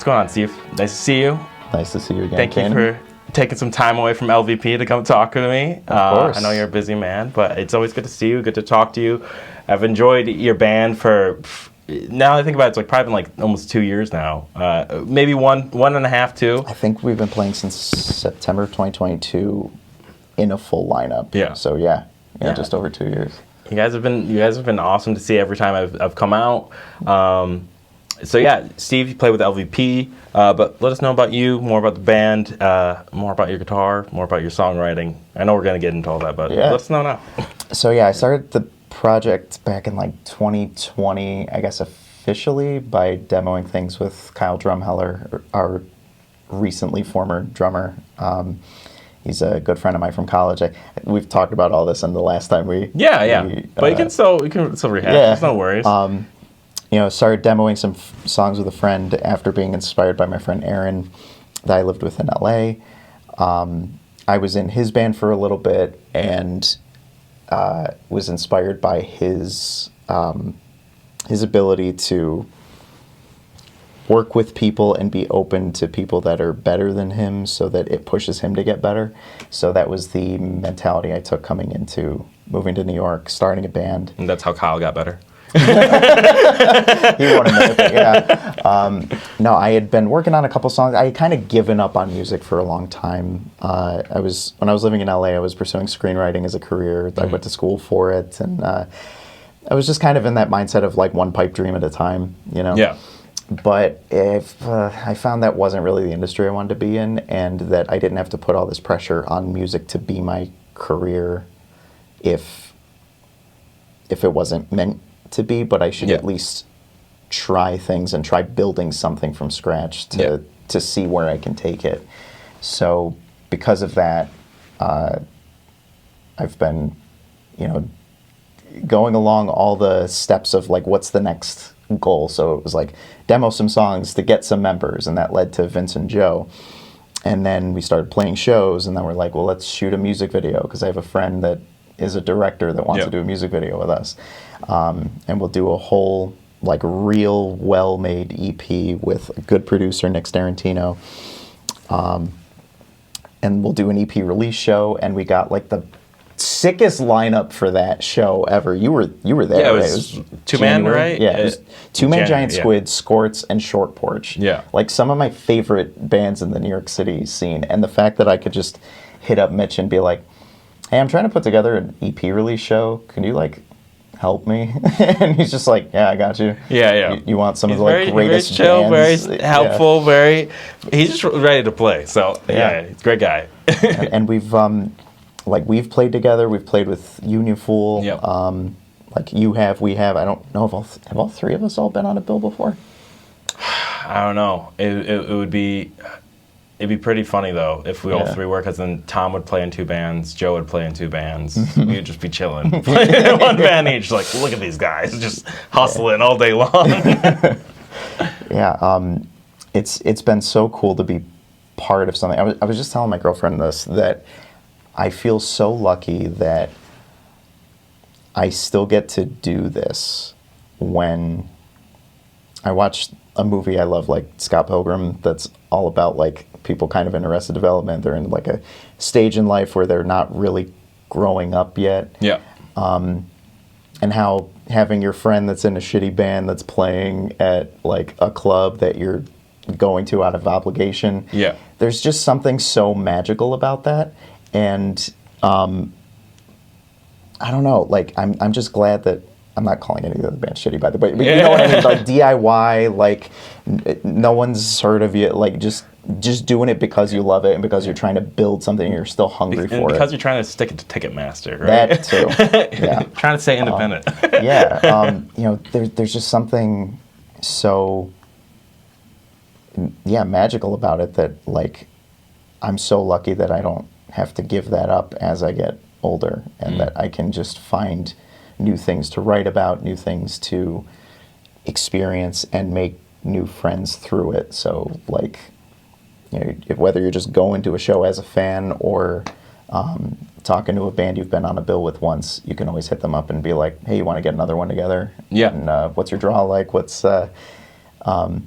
What's going on, Steve? Nice to see you. Nice to see you again. Thank you for taking some time away from LVP to come talk to me. Of course. I know you're a busy man, but it's always good to see you, good to talk to you. I've enjoyed your band for, now I think about it, it's like probably been like almost 2 years now. Maybe one and a half, 2. I think we've been playing since September 2022 in a full lineup. Yeah. So yeah, just over 2 years. You guys have been awesome to see every time I've come out. So yeah, Steve, you play with LVP, but let us know about you, more about the band, more about your guitar, more about your songwriting. I know we're going to get into all that, but let us know now. So yeah, I started the project back in like 2020, I guess officially, by demoing things with Kyle Drumheller, our recently former drummer. He's a good friend of mine from college. We've talked about all this in the last time we... But you can still rehash. There's no worries. Started demoing some songs with a friend after being inspired by my friend Aaron that I lived with in LA. I was in his band for a little bit and was inspired by his ability to work with people and be open to people that are better than him so that it pushes him to get better. So that was the mentality I took coming into moving to New York, starting a band. And that's how Kyle got better. He won't admit it, yeah. No, I had been working on a couple songs. I had kind of given up on music for a long time. When I was living in LA, I was pursuing screenwriting as a career. I went to school for it, and I was just kind of in that mindset of like one pipe dream at a time, Yeah. But I found that wasn't really the industry I wanted to be in, and that I didn't have to put all this pressure on music to be my career if it wasn't meant to be, but I should at least try things and try building something from scratch to see where I can take it. So because of that, I've been, going along all the steps of like, what's the next goal? So it was like demo some songs to get some members, and that led to Vince and Joe. And then we started playing shows, and then we're like, well, let's shoot a music video, because I have a friend that is a director that wants to do a music video with us. And we'll do a whole like real well-made EP with a good producer, Nick Starantino. And we'll do an EP release show, and we got like the sickest lineup for that show ever. You were there. Yeah, right? it was two-man, right? Yeah, it was two-man Giant Squid, Scorts, and Short Porch. Yeah. Like some of my favorite bands in the New York City scene. And the fact that I could just hit up Mitch and be like, hey, I'm trying to put together an EP release show. Can you like help me? And he's just like, yeah, I got you. Yeah. You want some of the like greatest very chill, bands. very helpful, he's just ready to play. So he's a great guy. and we've played together. We've played with Unifool. Yep. Like we have. I don't know if have all three of us all been on a bill before. I don't know. It'd be pretty funny though if we all three were, because then Tom would play in 2 bands, Joe would play in 2 bands, we'd just be chilling, playing one band each. Like, look at these guys just hustling all day long. It's been so cool to be part of something. I was just telling my girlfriend this, that I feel so lucky that I still get to do this when I watch a movie I love, like Scott Pilgrim, that's all about like people kind of in Arrested Development. They're in like a stage in life where they're not really growing up yet. Yeah. And how having your friend that's in a shitty band that's playing at like a club that you're going to out of obligation. Yeah. There's just something so magical about that. And I don't know, like I'm just glad that I'm not calling any of the other bands shitty, by the way, but you know what I mean? Like DIY, like no one's heard of you, like just doing it because you love it and because you're trying to build something and you're still hungry for it. Because you're trying to stick it to Ticketmaster, right? That too. Yeah. Trying to stay independent. There's just something so magical about it that like I'm so lucky that I don't have to give that up as I get older, and that I can just find new things to write about, new things to experience, and make new friends through it. So like, whether you're just going to a show as a fan or talking to a band you've been on a bill with once, you can always hit them up and be like, hey, you want to get another one together? Yeah. And what's your draw like? What's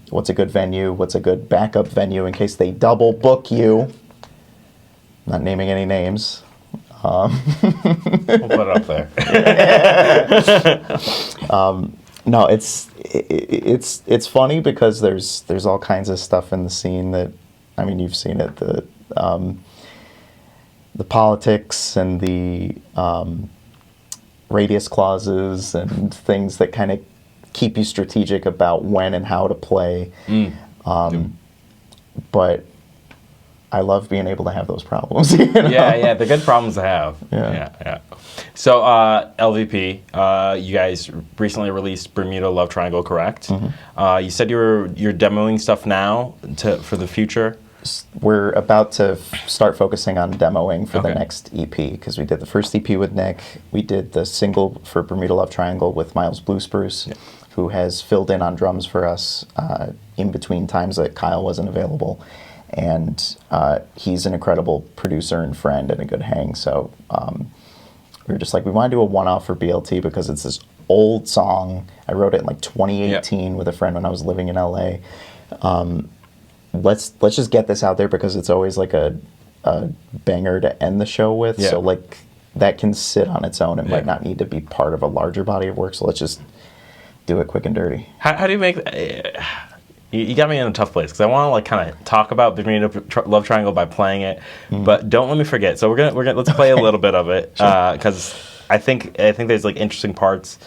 What's a good venue? What's a good backup venue in case they double book you? Not naming any names. We'll put it up there. No, it's funny because there's all kinds of stuff in the scene that, I mean, you've seen it, the politics and the radius clauses and things that kind of keep you strategic about when and how to play. But I love being able to have those problems. You know? Yeah, they're good problems to have. Yeah. So, LVP, you guys recently released Bermuda Love Triangle, correct? You said you're demoing stuff now for the future. We're about to start focusing on demoing for the next EP, because we did the first EP with Nick. We did the single for Bermuda Love Triangle with Miles Blue Spruce, who has filled in on drums for us in between times that Kyle wasn't available. And he's an incredible producer and friend and a good hang. So we were just like, we want to do a one-off for BLT because it's this old song. I wrote it in like 2018 with a friend when I was living in LA. Let's just get this out there because it's always like a banger to end the show with. So like that can sit on its own. It might not need to be part of a larger body of work. So let's just do it quick and dirty. How do you make you got me in a tough place because I want to like kind of talk about Bermuda Love Triangle by playing it, but don't let me forget. So we're gonna let's play a little bit of it because I think there's like interesting parts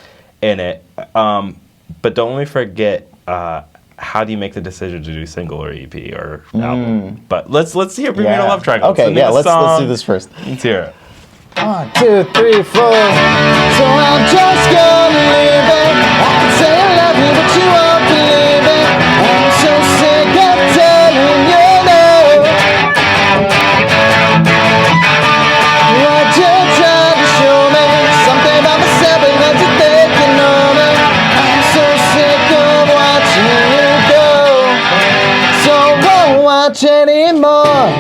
in it, but don't let me forget. How do you make the decision to do single or EP or album? But let's hear Bermuda Love Triangle. Okay, let's do this first. Let's hear it. 1, 2, 3, 4. So I'm just gonna leave it. I can say I love you, but you won't believe it. I'm so sick of telling you no. What you trying to show me? Something about myself, but that's a thing you know me. I'm so sick of watching you go. So I won't watch anymore.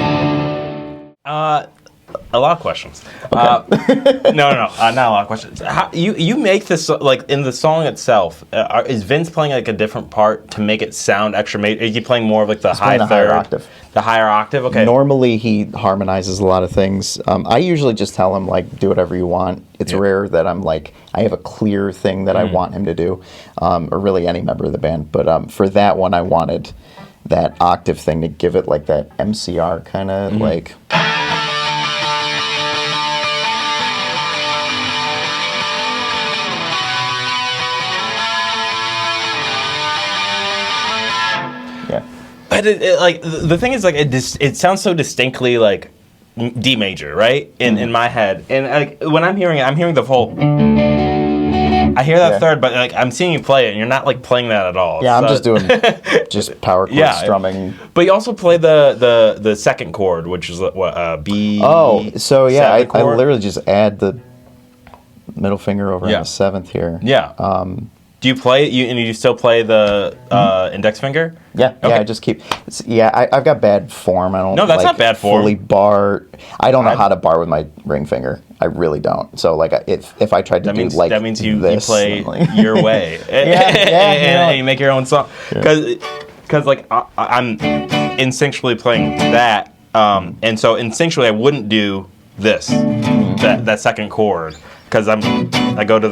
A lot of questions. No, not a lot of questions. How, you make this like in the song itself? Is Vince playing like a different part to make it sound extra major? Is he playing more of like the high third, higher octave? The higher octave. Okay. Normally he harmonizes a lot of things. I usually just tell him like do whatever you want. It's rare that I'm like I have a clear thing that I want him to do, or really any member of the band. But for that one, I wanted that octave thing to give it like that MCR kind of like. But like the thing is like it sounds so distinctly like D major, right? In my head, and like when I'm hearing it, I'm hearing the whole. I hear that third, but like I'm seeing you play it, and you're not like playing that at all. Yeah, so. I'm just doing just power chord strumming. But you also play the second chord, which is what B. Oh, so yeah, I literally just add the middle finger over on the seventh here. Yeah. Do you play it? And you still play the index finger? Yeah, okay. I just keep. I've got bad form. I don't. No, that's not bad form. Fully bar. I don't know how to bar with my ring finger. I really don't. So like, if I tried to do like that means you play like, your way. And you make your own song. Because like I'm instinctually playing that, and so instinctually I wouldn't do this that second chord because I go to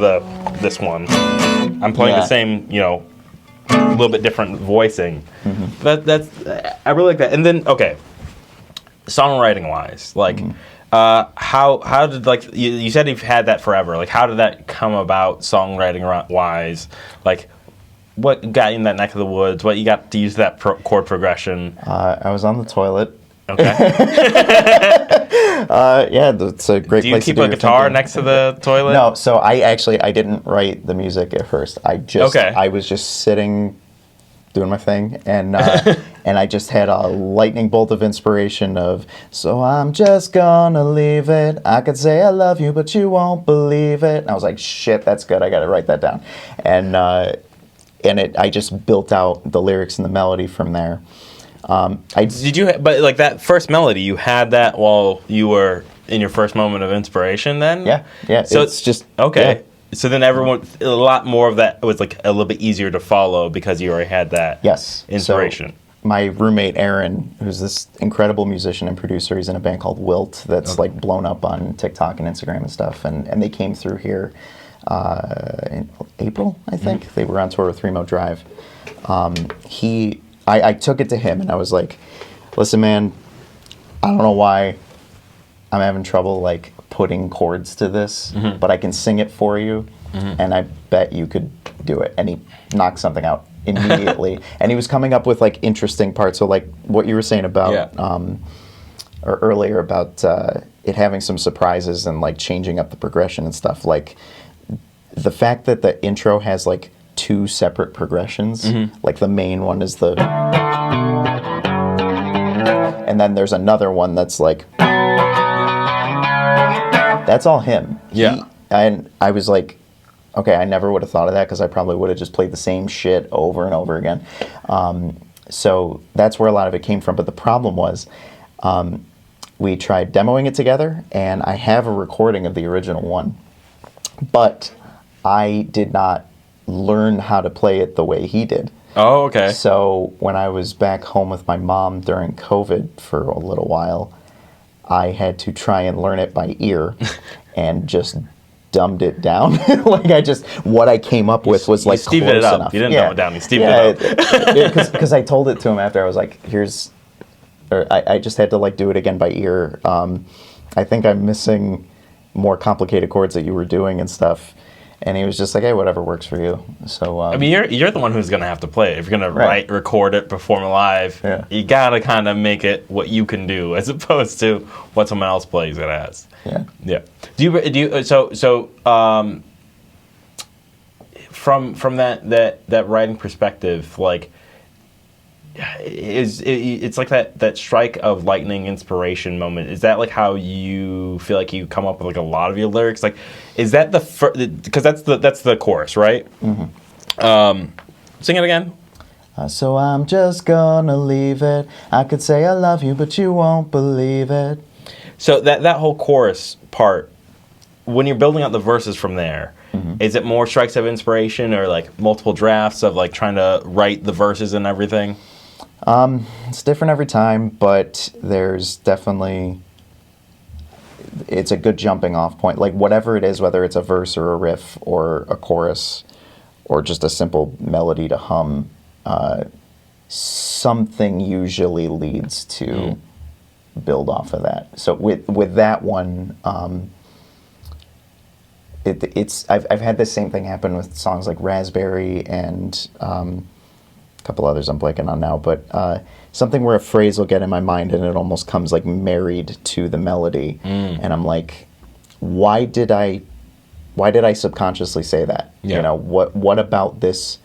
this one. I'm playing the same, a little bit different voicing. That's I really like that. And then songwriting wise, like how did like you said you've had that forever. Like how did that come about songwriting wise? Like what got you in that neck of the woods? What you got to use that chord progression? I was on the toilet. Okay. It's a great place to do. Do you keep a guitar next to the toilet? No, so I didn't write the music at first. I was just sitting doing my thing, and and I just had a lightning bolt of inspiration of, so I'm just gonna leave it. I could say I love you, but you won't believe it. And I was like, shit, that's good. I got to write that down. And I just built out the lyrics and the melody from there. Did you? But like that first melody, you had that while you were in your first moment of inspiration. Then, yeah. So it's just okay. So then a lot more of that was like a little bit easier to follow because you already had that inspiration. So my roommate Aaron, who's this incredible musician and producer, he's in a band called Wilt that's like blown up on TikTok and Instagram and stuff. And they came through here in April, I think. They were on tour with 3 Mo Drive. I took it to him and I was like, listen, man, I don't know why I'm having trouble like putting chords to this, but I can sing it for you, and I bet you could do it. And he knocked something out immediately. And he was coming up with like interesting parts. So like what you were saying about, or earlier about it having some surprises and like changing up the progression and stuff. Like the fact that the intro has like 2 separate progressions, like the main one is the, and then there's another one that's like, that's all him. And I was like, okay, I never would have thought of that because I probably would have just played the same shit over and over again. So that's where a lot of it came from. But the problem was we tried demoing it together, and I have a recording of the original one. But I did not learn how to play it the way he did. Oh, okay. So when I was back home with my mom during COVID for a little while, I had to try and learn it by ear and just dumbed it down. Like what I came up with was like close it up. enough. You didn't dumb it down, you steamed it up. Because I told it to him after. I was like, I just had to like do it again by ear. I think I'm missing more complicated chords that you were doing and stuff. And he was just like, hey, whatever works for you. So I mean, you're the one who's going to have to play it. If you're going to write, record it, perform it live, you got to kind of make it what you can do as opposed to what someone else plays it as. Yeah. Do you from that writing perspective, like it's like that strike of lightning inspiration moment. Is that like how you feel like you come up with like a lot of your lyrics? Like, is that because that's the chorus, right? Sing it again. So I'm just gonna leave it. I could say I love you, but you won't believe it. So that whole chorus part, when you're building out the verses from there, is it more strikes of inspiration or like multiple drafts of like trying to write the verses and everything? It's different every time, but there's definitely, it's a good jumping off point. Like whatever it is, whether it's a verse or a riff or a chorus or just a simple melody to hum, something usually leads to build off of that. So with that one, I've had the same thing happen with songs like Raspberry and a couple others I'm blanking on now, but something where a phrase will get in my mind and it almost comes like married to the melody, and I'm like, why did I subconsciously say that? You know, what about this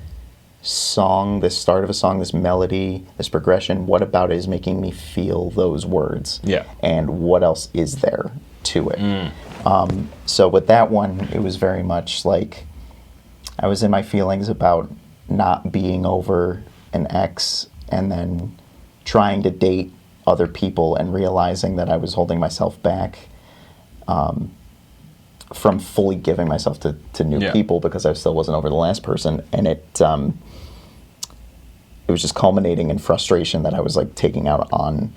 song, this start of a song, this melody, this progression, what about it is making me feel those words? And what else is there to it? So with that one, it was very much like I was in my feelings about not being over an ex and then trying to date other people and realizing that I was holding myself back from fully giving myself to new people because I still wasn't over the last person. And it was just culminating in frustration that I was like taking out on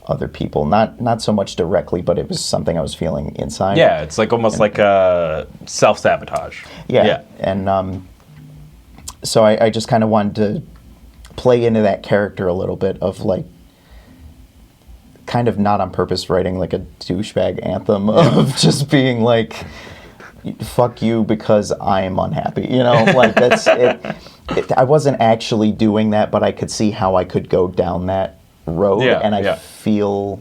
other people, not so much directly, but it was something I was feeling inside. Yeah, it's like almost like self-sabotage. And so I just kind of wanted to play into that character a little bit of like kind of not on purpose writing like a douchebag anthem of just being like, fuck you because I'm unhappy, you know, like that's it. I wasn't actually doing that, but I could see how I could go down that road, and I feel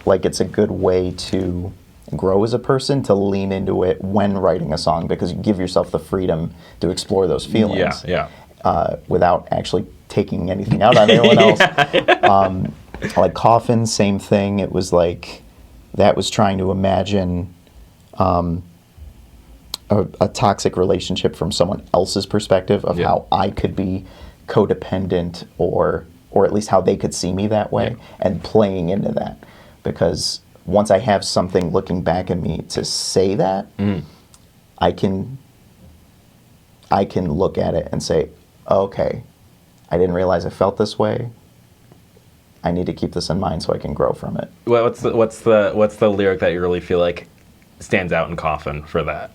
like it's a good way to grow as a person, to lean into it when writing a song, because you give yourself the freedom to explore those feelings without actually taking anything out on anyone else. Like Coffin, same thing. It was like that was trying to imagine a toxic relationship from someone else's perspective of how I could be codependent or at least how they could see me that way, and playing into that. Because once I have something looking back at me to say that, I can look at it and say, okay, I didn't realize I felt this way. I need to keep this in mind so I can grow from it. What's the lyric that you really feel like stands out in Coffin for that?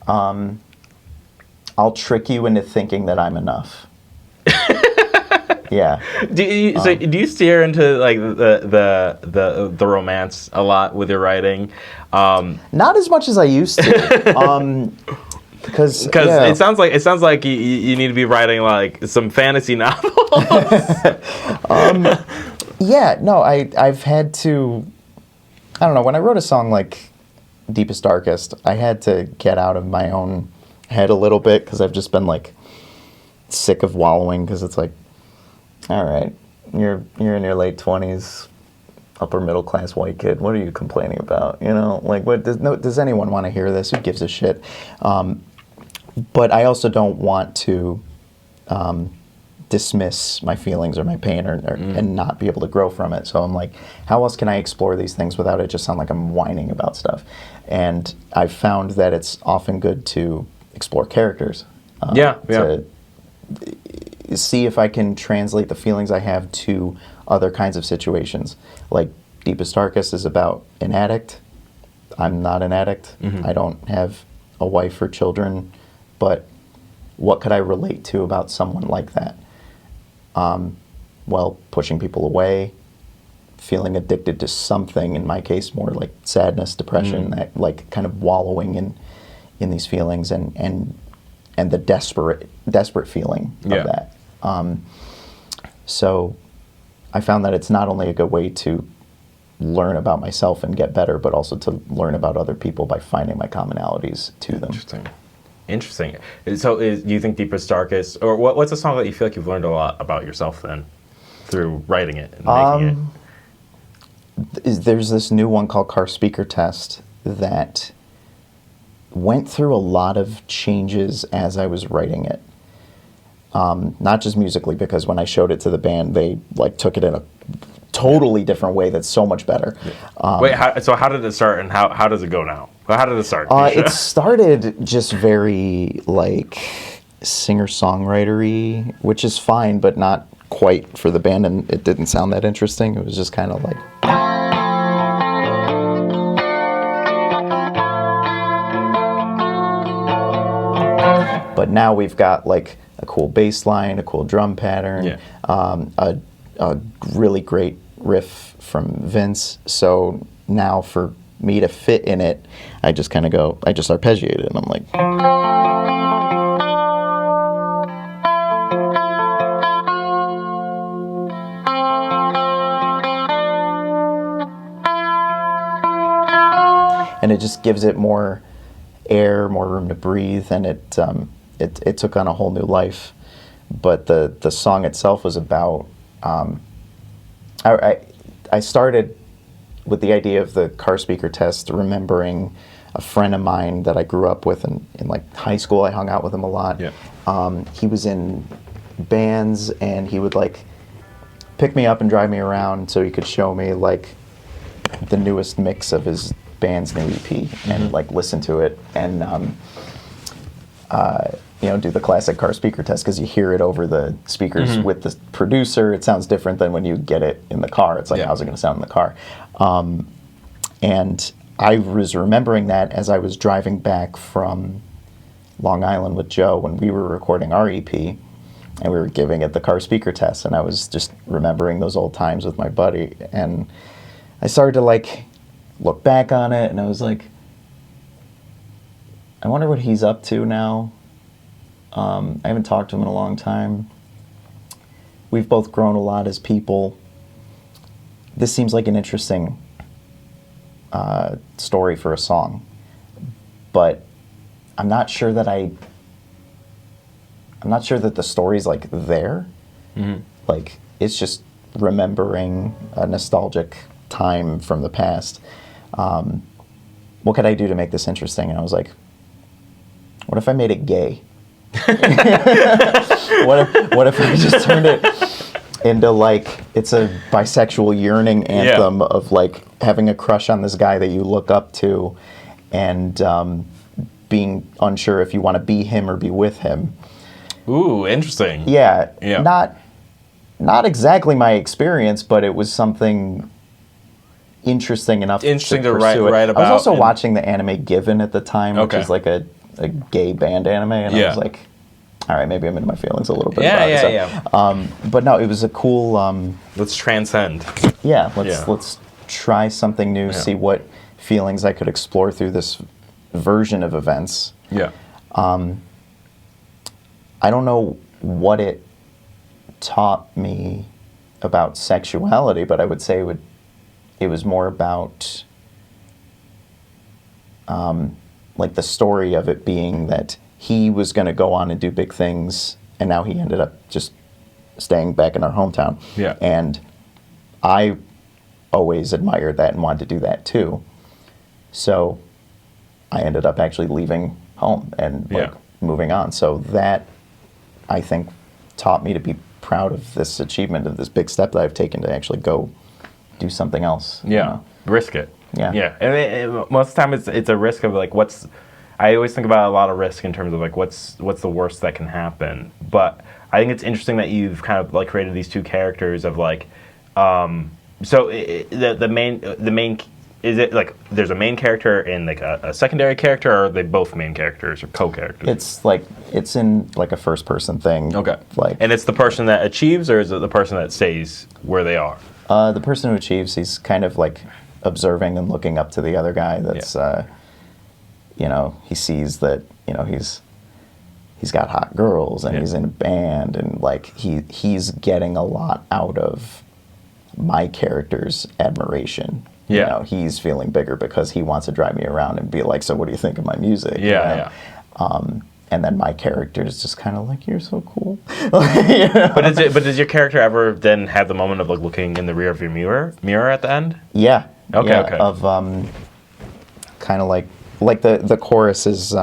I'll trick you into thinking that I'm enough. Yeah. Do you steer into like the romance a lot with your writing? Not as much as I used to. Because it sounds like you need to be writing like some fantasy novels. Yeah, no, I've had to, I don't know, when I wrote a song like Deepest Darkest, I had to get out of my own head a little bit because I've just been like sick of wallowing, because it's like, all right, you're in your late 20s, upper middle class white kid, what are you complaining about? You know, like, what does anyone want to hear this? Who gives a shit? But I also don't want to dismiss my feelings or my pain and not be able to grow from it. So I'm like, how else can I explore these things without it just sound like I'm whining about stuff? And I've found that it's often good to explore characters. To see if I can translate the feelings I have to other kinds of situations. Like Deepest Darkest is about an addict. I'm not an addict. I don't have a wife or children, but what could I relate to about someone like that? Well, pushing people away, feeling addicted to something, in my case more like sadness, depression, that, like kind of wallowing in these feelings and the desperate feeling of that. So I found that it's not only a good way to learn about myself and get better, but also to learn about other people by finding my commonalities to them. Interesting. So do you think Deepest Darkest, or what's a song that you feel like you've learned a lot about yourself then through writing it and making it? There's this new one called Car Speaker Test that went through a lot of changes as I was writing it. Not just musically, because when I showed it to the band, they like took it in a totally different way that's so much better. So how did it start, and how does it go now? How did it start? It started just very like singer-songwritery, which is fine, but not quite for the band, and it didn't sound that interesting. It was just kind of like... But now we've got like a cool bass line, a cool drum pattern, a really great riff from Vince. So now for me to fit in it, I just kind of go, I just arpeggiate it, and I'm like... And it just gives it more air, more room to breathe, and it took on a whole new life. But the song itself was about... I started with the idea of the Car Speaker Test, remembering a friend of mine that I grew up with in like high school. I hung out with him a lot. He was in bands, and he would like pick me up and drive me around so he could show me like the newest mix of his band's new EP and like listen to it and do the classic Car Speaker Test, because you hear it over the speakers with the producer. It sounds different than when you get it in the car. It's like, how's it going to sound in the car? And I was remembering that as I was driving back from Long Island with Joe when we were recording our EP, and we were giving it the Car Speaker Test, and I was just remembering those old times with my buddy, and I started to like look back on it, and I was like, I wonder what he's up to now. I haven't talked to him in a long time. We've both grown a lot as people. This seems like an interesting story for a song, but I'm not sure that the story's like there. Like, it's just remembering a nostalgic time from the past. What could I do to make this interesting? And I was like, what if I made it gay? what if I just turned it into like, it's a bisexual yearning anthem of like having a crush on this guy that you look up to, and being unsure if you want to be him or be with him. Ooh, interesting. Yeah, Yeah. Not exactly my experience, but it was something interesting enough to write pursue it. about. I was also watching the anime Given at the time, which Okay. is like a gay band anime, and I was like, all right, maybe I'm into my feelings a little bit. Yeah, about yeah, it. So, but no, it was a cool. Let's transcend. Yeah, let's try something new, see what feelings I could explore through this version of events. Yeah. I don't know what it taught me about sexuality, but I would say it was more about like the story of it being that he was going to go on and do big things, and now he ended up just staying back in our hometown. Yeah. And I always admired that and wanted to do that too. So I ended up actually leaving home and moving on. So that, I think, taught me to be proud of this achievement, of this big step that I've taken to actually go do something else. Yeah. You know? Risk it. Yeah. Yeah. And most of the time it's a risk of like I always think about a lot of risk in terms of like what's the worst that can happen. But I think it's interesting that you've kind of like created these two characters of like so the main is it like there's a main character and like a secondary character, or are they both main characters or co-characters? It's in like a first person thing. Okay. Like, and it's the person that achieves, or is it the person that stays where they are? the person who achieves, he's kind of like observing and looking up to the other guy. That's you know, he sees that, you know, he's got hot girls and he's in a band, and like he's getting a lot out of my character's admiration. Yeah. You know, he's feeling bigger because he wants to drive me around and be like, so what do you think of my music? Yeah, you know? And then my character is just kind of like, you're so cool. You know? But does your character ever then have the moment of like looking in the rear of your mirror at the end? Yeah. Okay. Yeah, Okay. Of kind of like the chorus is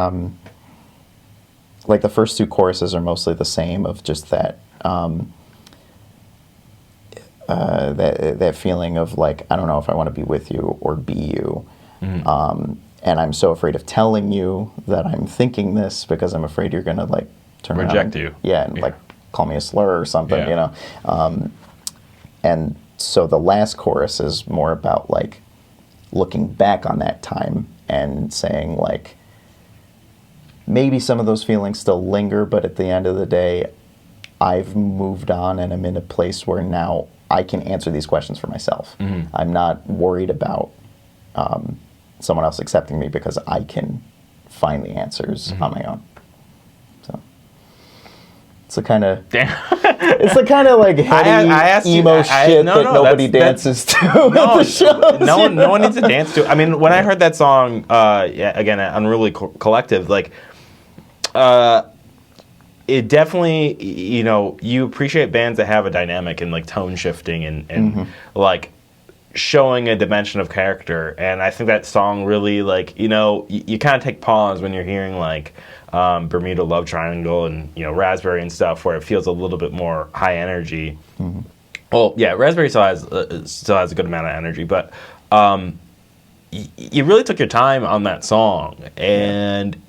like the first two choruses are mostly the same, of just that that feeling of like, I don't know if I want to be with you or be you. Mm-hmm. And I'm so afraid of telling you that I'm thinking this because I'm afraid you're going to like reject around, you. Yeah, and like call me a slur or something, Yeah. you know. And so the last chorus is more about like looking back on that time and saying like, maybe some of those feelings still linger, but at the end of the day, I've moved on and I'm in a place where now I can answer these questions for myself. Mm-hmm. I'm not worried about someone else accepting me because I can find the answers on my own. So it's the kind of it's the kind of like heady emo shit that nobody dances to at the shows. No one needs to dance to. I mean, when I heard that song, again at Unruly Collective, like. It definitely, you know, you appreciate bands that have a dynamic and like tone shifting and like showing a dimension of character. And I think that song really, like, you know, you kind of take pause when you're hearing like Bermuda Love Triangle and, you know, Raspberry and stuff, where it feels a little bit more high energy. Mm-hmm. Well, yeah, Raspberry still has a good amount of energy, but you really took your time on that song. And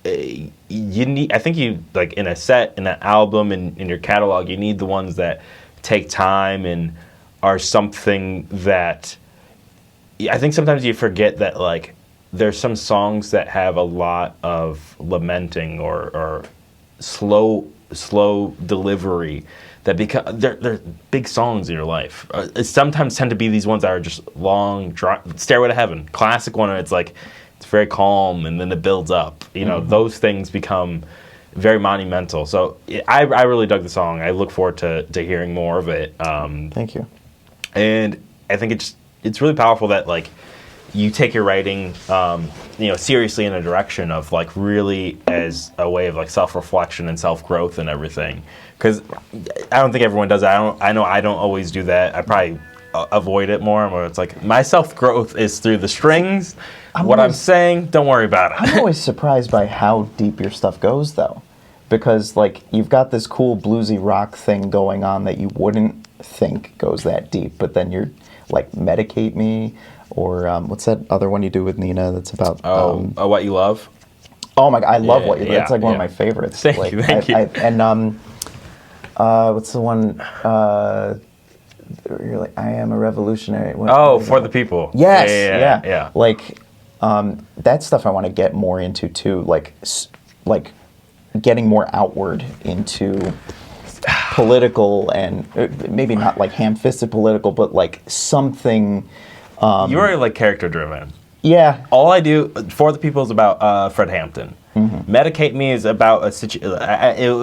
you need, I think you, like, in a set, in an album, in your catalog, you need the ones that take time and are something that, I think sometimes you forget that, like, there's some songs that have a lot of lamenting or slow delivery that they're big songs in your life. Sometimes tend to be these ones that are just long, Stairway to Heaven, classic one, and it's like, it's very calm, and then it builds up. You know, those things become very monumental. So I really dug the song. I look forward to hearing more of it. Thank you. And I think it's really powerful that, like, you take your writing, you know, seriously in a direction of, like, really as a way of, like, self-reflection and self-growth and everything. Because I don't think everyone does that. I know I don't always do that. I probably avoid it more, where it's like, my self-growth is through the strings. I'm saying, don't worry about it. I'm always surprised by how deep your stuff goes, though. Because, like, you've got this cool bluesy rock thing going on that you wouldn't think goes that deep. But then you're, like, Medicate Me, or what's that other one you do with Nina that's about... What You Love? Oh my god, I love what you. Yeah, It's like one of yeah. my favorites. Thank like, you, thank you. And what's the one? You're like, I am a revolutionary. Oh, for the people. Yes, yeah. Like that stuff I want to get more into too. Like getting more outward into political and maybe not like ham-fisted political, but like something. You're like character driven. Yeah. All I do for the people is about Fred Hampton. Medicate Me is about a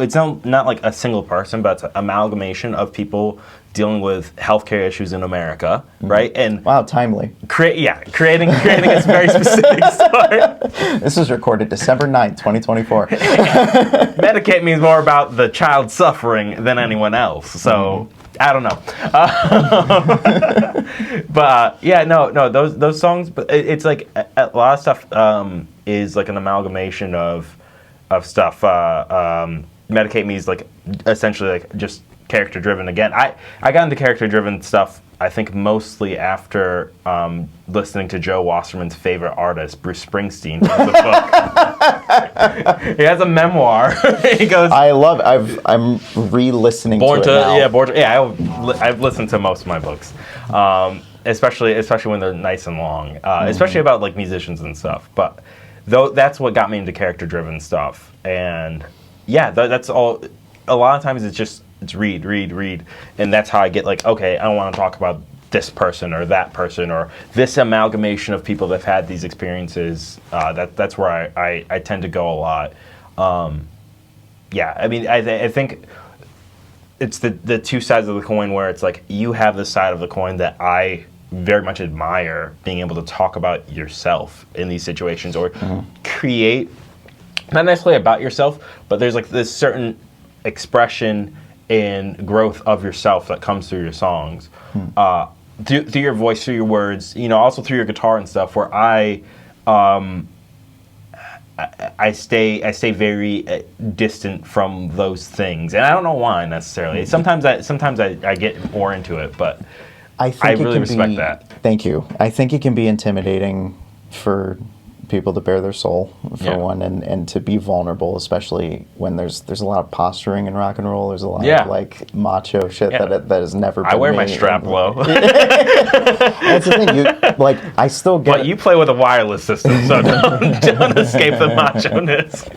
it's not like a single person, but it's an amalgamation of people dealing with healthcare issues in America, right? And Wow, timely. creating a very specific story. This was recorded December 9th, 2024. Medicate Me is more about the child suffering than anyone else. So I don't know. But yeah, no, those songs. But it's like a lot of stuff is like an amalgamation of stuff. Medicate Me is like essentially like just character driven. Again, I got into character driven stuff, I think, mostly after listening to Joe Wasserman's favorite artist, Bruce Springsteen. He has a book. He has a memoir. He goes, I love. I'm re-listening to it now. I've listened to most of my books, especially when they're nice and long, especially about like musicians and stuff. But that's what got me into character driven stuff. And yeah, that's all. A lot of times it's read, and that's how I get like, okay, I don't want to talk about this person or that person or this amalgamation of people that've had these experiences. That's where I tend to go a lot. Yeah, I mean, I think it's the two sides of the coin where it's like you have the side of the coin that I very much admire, being able to talk about yourself in these situations or create, not necessarily about yourself, but there's like this certain expression and growth of yourself that comes through your songs, through your voice, through your words, also through your guitar and stuff. Where I stay very distant from those things, and I don't know why necessarily. Sometimes I get more into it, but I really respect that. Thank you. I think it can be intimidating for people to bare their soul, for one, and to be vulnerable, especially when there's a lot of posturing in rock and roll. There's a lot of like macho shit that has never been. I wear my strap low. That's the thing. I still get. But you play with a wireless system, so don't escape the macho-ness.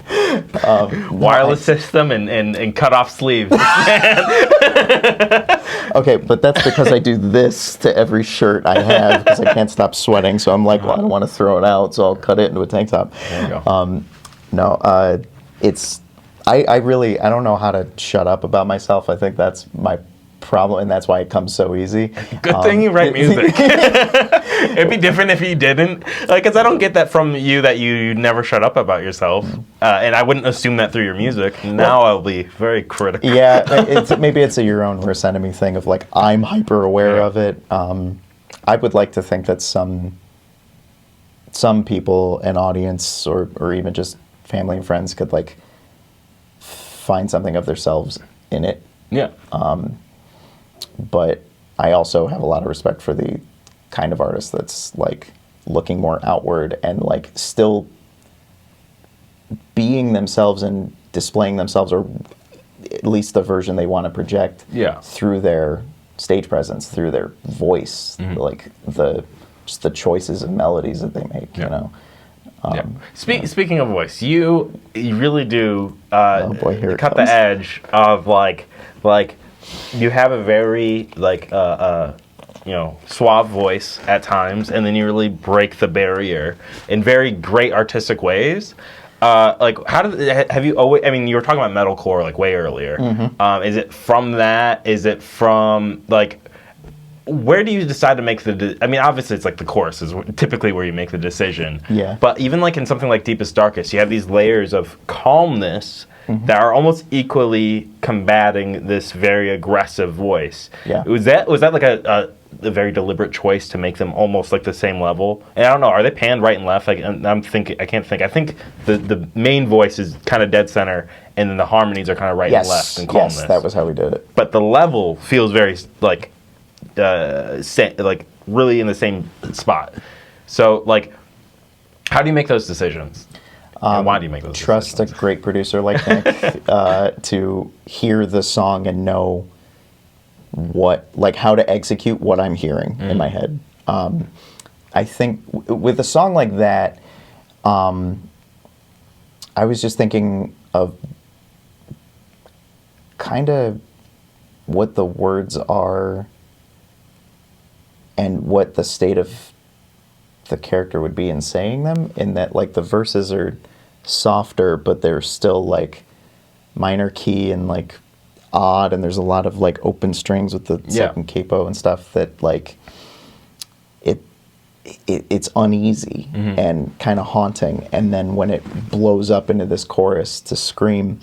Wireless system and cut off sleeves. Okay, but that's because I do this to every shirt I have because I can't stop sweating. So I'm like, well, I don't want to throw it out, so I'll cut it into a tank top. There you go. I really don't know how to shut up about myself. I think that's my problem, and that's why it comes so easy. Good thing you write music. It'd be different if you didn't, because I don't get that from you, that you never shut up about yourself, and I wouldn't assume that through your music. Now I'll be very critical. Yeah, maybe it's your own worst enemy thing of like I'm hyper aware of it. I would like to think that some people, an audience, or even just family and friends could like find something of themselves in it. Yeah. But I also have a lot of respect for the kind of artist that's like looking more outward and like still being themselves and displaying themselves, or at least the version they want to project through their stage presence, through their voice, like just the choices and melodies that they make, Speaking of voice, you really do oh boy, here cut the edge of like you have a very suave voice at times, and then you really break the barrier in very great artistic ways. Have you always? I mean, you were talking about metalcore like way earlier. Is it from that? Is it from like? Where do you decide to make I mean, obviously it's like the chorus is typically where you make the decision. Yeah. But even like in something like Deepest Darkest, you have these layers of calmness that are almost equally combating this very aggressive voice. Yeah. Was that like a very deliberate choice to make them almost like the same level? And I don't know, are they panned right and left? Like I can't think. I think the main voice is kind of dead center, and then the harmonies are kind of right and left and calmness. Yes, that was how we did it. But the level feels very like really in the same spot. So like, how do you make those decisions? And why do you make those Trust decisions? a great producer like Nick to hear the song and know how to execute what I'm hearing in my head. I think with a song like that, I was just thinking of kind of what the words are and what the state of the character would be in saying them, in that like the verses are softer, but they're still like minor key and like odd, and there's a lot of like open strings with the second capo and stuff that like it's uneasy and kind of haunting. And then when it blows up into this chorus to scream,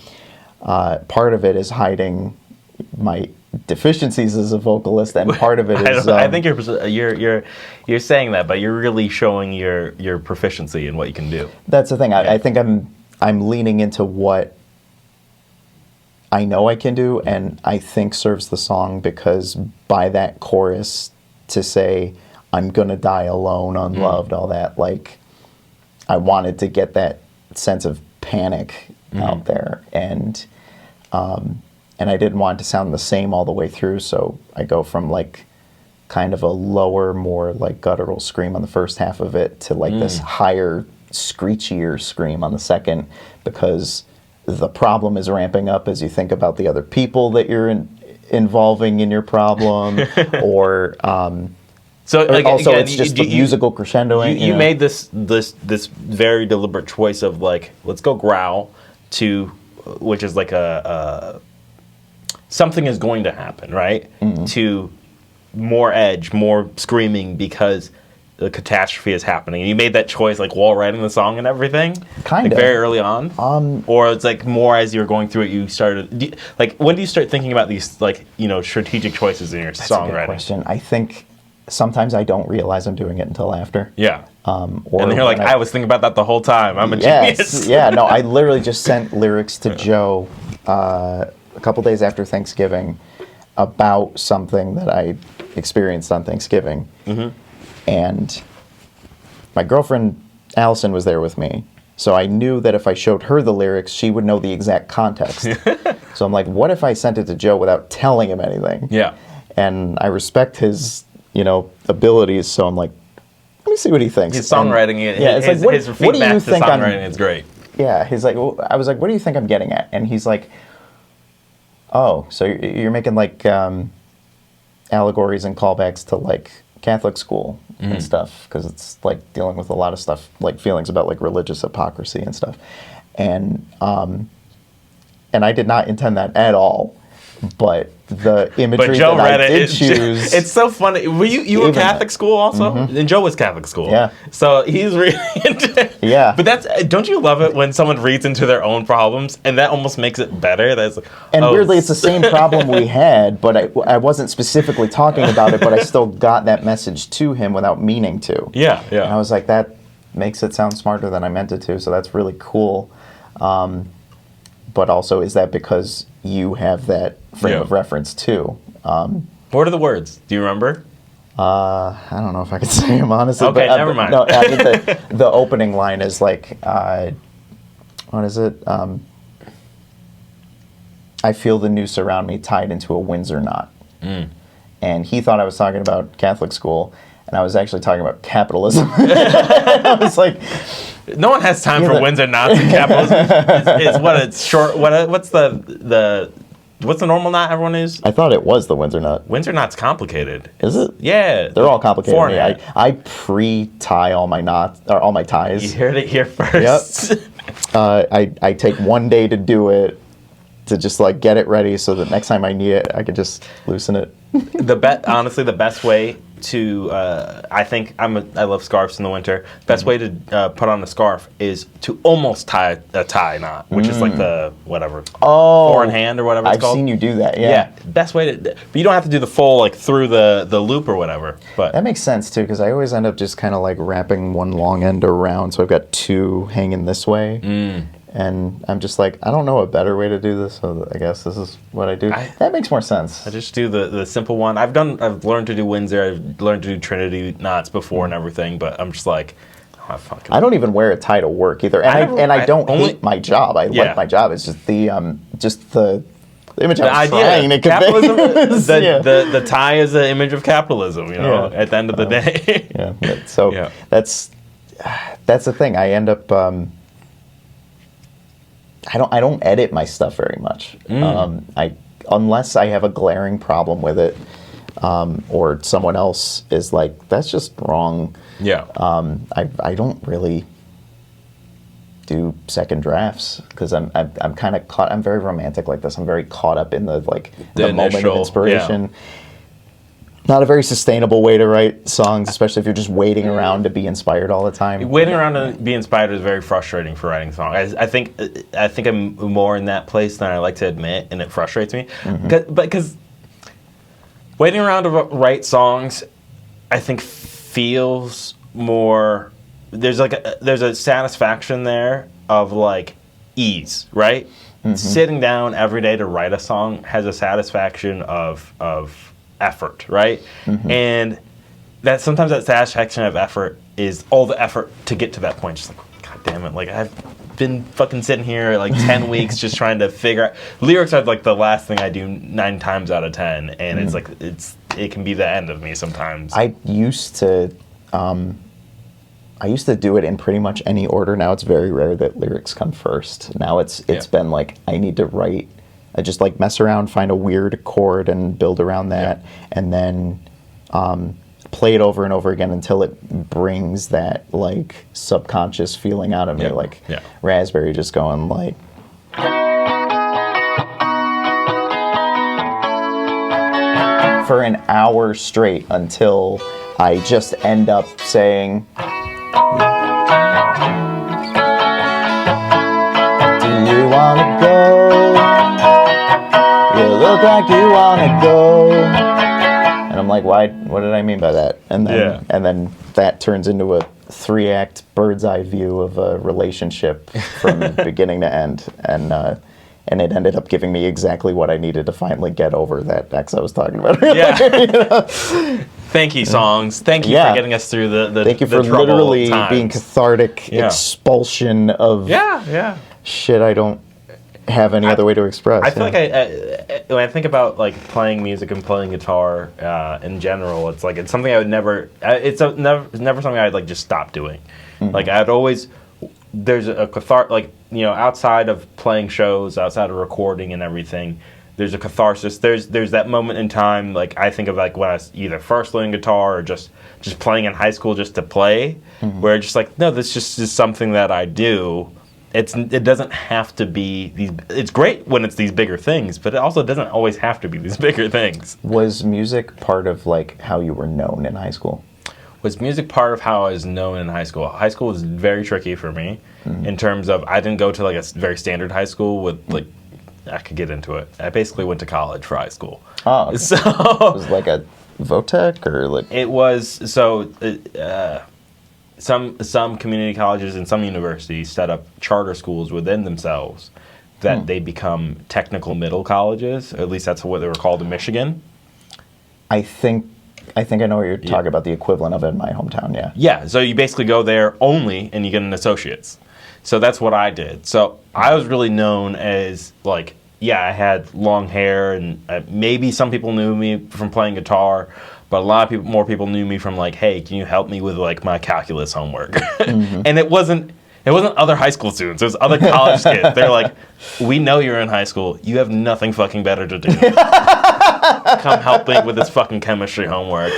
part of it is hiding my deficiencies as a vocalist, and part of it is I think you're saying that, but you're really showing your proficiency in what you can do. That's the thing. I think I'm leaning into what I know I can do, and I think serves the song, because by that chorus to say I'm gonna die alone, unloved, all that, like I wanted to get that sense of panic out there, and I didn't want it to sound the same all the way through, so I go from like kind of a lower, more like guttural scream on the first half of it to like this higher, screechier scream on the second, because the problem is ramping up as you think about the other people that you're involving in your problem, or so also again, it's just the musical crescendoing. You made this very deliberate choice of like, let's go growl to, which is like a something is going to happen, right? To more edge, more screaming, because the catastrophe is happening. And you made that choice like while writing the song and everything? Kind of. Like very early on? Or it's like more as you were going through it, you started... like, when do you start thinking about these, like, strategic choices in your That's songwriting? a good question. I think sometimes I don't realize I'm doing it until after. Yeah. Or and then you're like, I was thinking about that the whole time. I'm a genius. Yeah, no, I literally just sent lyrics to Joe a couple days after Thanksgiving about something that I experienced on Thanksgiving. And my girlfriend, Allison, was there with me. So I knew that if I showed her the lyrics, she would know the exact context. So I'm like, what if I sent it to Joe without telling him anything? Yeah. And I respect his, abilities, so I'm like, let me see what he thinks. His songwriting, his what do you feedback to think songwriting is great. Yeah, he's like, I was like, what do you think I'm getting at? And he's like, oh, so you're making like allegories and callbacks to like Catholic school and stuff, because it's like dealing with a lot of stuff, like feelings about like religious hypocrisy and stuff. And I did not intend that at all. But the imagery Joe that I read did choose... It's so funny. Were you were Catholic school also? And Joe was Catholic school. Yeah. So he's really into it. Yeah. But don't you love it when someone reads into their own problems, and that almost makes it better? That's like, and weirdly, it's the same problem we had, but I wasn't specifically talking about it, but I still got that message to him without meaning to. Yeah, yeah. And I was like, that makes it sound smarter than I meant it to, so that's really cool. But also, is that because you have that frame of reference too? What are the words? Do you remember? I don't know if I can say them honestly. Okay, but, never mind. No, I mean, the opening line is like, what is it? I feel the noose around me tied into a Windsor knot. And he thought I was talking about Catholic school, and I was actually talking about capitalism. I was like... No one has time for Windsor knots and capitalism. It's what it's short. What's the normal knot everyone is? I thought it was the Windsor knot. Windsor knot's complicated. Is it? Yeah, they're all complicated. I pre-tie all my knots or all my ties. You heard it here first. Yep. I take one day to do it, to just like get it ready, so that next time I need it, I could just loosen it. Honestly, the best way to I think I love scarves in the winter. Best way to put on a scarf is to almost tie a tie knot, which is like the whatever four in hand or whatever it's called. I've seen you do that. Yeah. Best way to, but you don't have to do the full like through the loop or whatever. But that makes sense too, because I always end up just kind of like wrapping one long end around, so I've got two hanging this way. And I'm just like, I don't know a better way to do this, so I guess this is what I do. That makes more sense. I just do the simple one. I've learned to do Windsor. I've learned to do Trinity knots before and everything, but I'm just like, I don't even wear a tie to work either, and I don't hate my job. I like my job. It's just the image I was trying to capitalism. convey. The tie is the image of capitalism. You know, at the end of the day. That's the thing. I end up. I don't edit my stuff very much. Unless I have a glaring problem with it, or someone else is like, that's just wrong. Yeah. I don't really do second drafts because I'm kind of caught. I'm very romantic like this. I'm very caught up in the moment of inspiration. Yeah. Not a very sustainable way to write songs, especially if you're just waiting around to be inspired all the time. Waiting around to be inspired is very frustrating for writing songs. I think I'm more in that place than I like to admit, and it frustrates me. Because waiting around to write songs, I think feels more. There's a satisfaction there of like ease, right? Sitting down every day to write a song has a satisfaction of effort, right? And that sometimes that satisfaction of effort is all the effort to get to that point. Just like, God damn it, like I've been fucking sitting here like 10 weeks just trying to figure out. Lyrics are like the last thing I do 9 times out of 10, and it's like it can be the end of me sometimes. I used to do it in pretty much any order. Now it's very rare that lyrics come first. Now it's been like I need to write. I just like mess around, find a weird chord and build around that, and then play it over and over again until it brings that like subconscious feeling out of me, like Raspberry just going like. For an hour straight until I just end up saying. Do you wanna go? You look like you wanna go. And I'm like, why? What did I mean by that? And then that turns into a 3-act bird's eye view of a relationship from beginning to end. And it ended up giving me exactly what I needed to finally get over that ex I was talking about earlier. You know? Thank you, songs. Thank you for getting us through the Thank you for literally being cathartic expulsion of shit I don't have any other way to express. I feel like when I think about like playing music and playing guitar in general, it's like it's something I would never. It's never something I'd like just stop doing. Like I'd always. There's a like outside of playing shows, outside of recording and everything. There's a catharsis. There's that moment in time, like I think of like when I was either first learning guitar or just playing in high school just to play, where just like no, this just is something that I do. It doesn't have to be these. It's great when it's these bigger things, but it also doesn't always have to be these bigger things. Was music part of like how you were known in high school? Was music part of how I was known in high school? High school was very tricky for me in terms of I didn't go to like a very standard high school with like I could get into it. I basically went to college for high school. Oh, okay. So it was like a Votech or like it was so. Some community colleges and some universities set up charter schools within themselves that they become technical middle colleges. At least that's what they were called in Michigan. I think I know what you're talking about, the equivalent of it in my hometown, Yeah, so you basically go there only and you get an associate's. So that's what I did. So I was really known as like, I had long hair and maybe some people knew me from playing guitar, but a lot of more people knew me from like, hey, can you help me with like my calculus homework? And it wasn't other high school students. It was other college kids. They're like, we know you're in high school. You have nothing fucking better to do. Come help me with this fucking chemistry homework.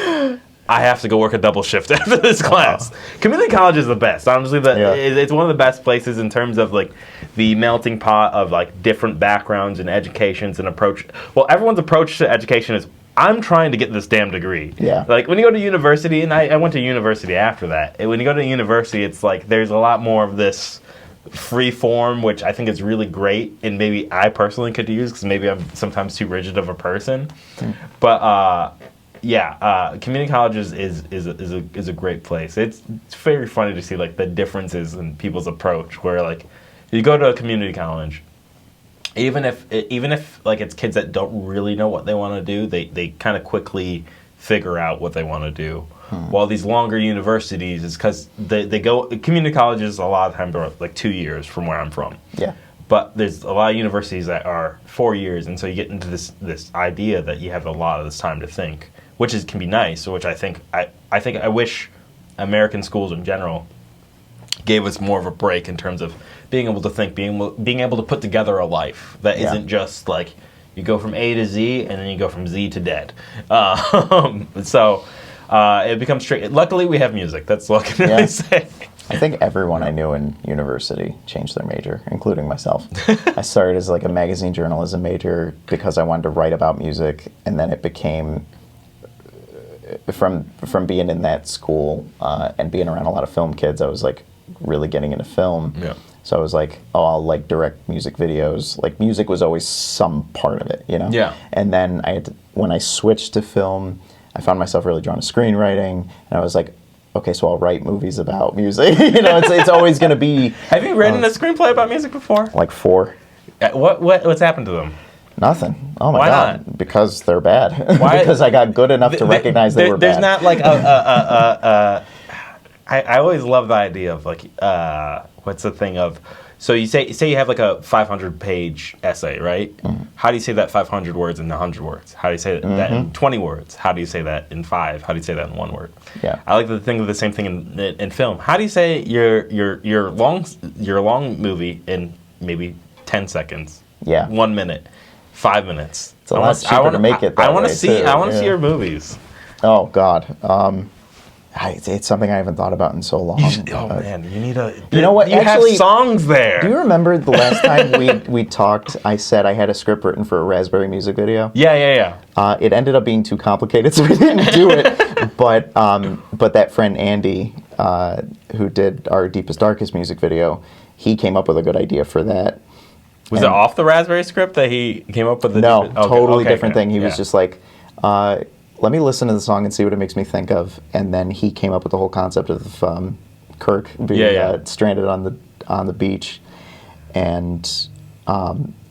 I have to go work a double shift after this class. Community college is the best. Honestly, it's one of the best places in terms of like the melting pot of like different backgrounds and educations and approach. Well, everyone's approach to education is, I'm trying to get this damn degree. Yeah. Like when you go to university, and I went to university after that. And when you go to university, it's like there's a lot more of this free form, which I think is really great, and maybe I personally could use because maybe I'm sometimes too rigid of a person. But community colleges is a great place. It's very funny to see like the differences in people's approach. Where like you go to a community college. Even if like it's kids that don't really know what they want to do, they kind of quickly figure out what they want to do. while these longer universities is because they go community colleges a lot of times are like 2 years from where I'm from. Yeah. But there's a lot of universities that are 4 years, and so you get into this idea that you have a lot of this time to think, which can be nice. Which I wish American schools in general gave us more of a break in terms of being able to think, being able to put together a life that isn't just like you go from A to Z and then you go from Z to dead. So it becomes tricky. Luckily, we have music. That's what can I say. I think everyone I knew in university changed their major, including myself. I started as like a magazine journalism major because I wanted to write about music, and then it became from being in that school and being around a lot of film kids, I was like really getting into film. Yeah. So I was like, oh, I'll like direct music videos. Like music was always some part of it, you know? Yeah. And then when I switched to film, I found myself really drawn to screenwriting, and I was like, okay, so I'll write movies about music. You know, it's always going to be. Have you written a screenplay about music before? Like 4. What's happened to them? Nothing. Oh my Why God. not? Because they're bad. Why? Because I got good enough to recognize they were There's bad. not like I always love the idea of like what's the thing of. So you say you have like a 500-page essay, right? Mm-hmm. How do you say that 500 words in 100 words? How do you say that in 20 words? How do you say that in 5? How do you say that in 1 word? Yeah. I like to think of the same thing in film. How do you say your long movie in maybe 10 seconds? Yeah. 1 minute, 5 minutes. It's a lot cheaper to make it that I want to way, see. too. I want to see your movies. Oh God. It's something I haven't thought about in so long. Man, you need a. You know what? You Actually, have songs there. Do you remember the last time we talked? I said I had a script written for a Raspberry music video. Yeah. It ended up being too complicated, so we didn't do it. But that friend Andy, who did our Deepest Darkest music video, he came up with a good idea for that. Was it off the Raspberry script that he came up with? No, totally different thing. He Yeah. was just like, let me listen to the song and see what it makes me think of. And then he came up with the whole concept of Kirk being stranded on the beach, and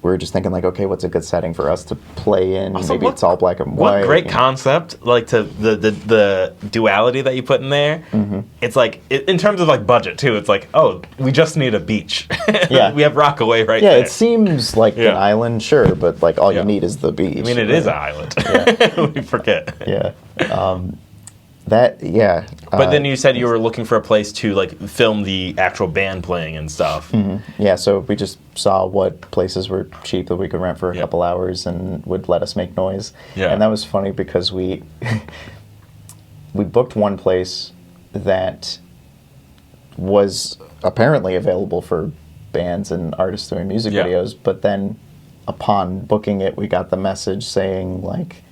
we were just thinking like, okay, what's a good setting for us to play in? Also, Maybe it's all black and white. What great concept! Like to the duality that you put in there. Mm-hmm. It's like in terms of like budget too. It's like, oh, we just need a beach. Yeah, we have Rockaway right there. Yeah, it seems like an island, sure, but like all you need is the beach. I mean, it is an island. We forget. Yeah. But then you said you were looking for a place to like film the actual band playing and stuff. Mm-hmm. Yeah, so we just saw what places were cheap that we could rent for a couple hours and would let us make noise. Yeah. And that was funny because we booked one place that was apparently available for bands and artists doing music videos, but then upon booking it, we got the message saying like,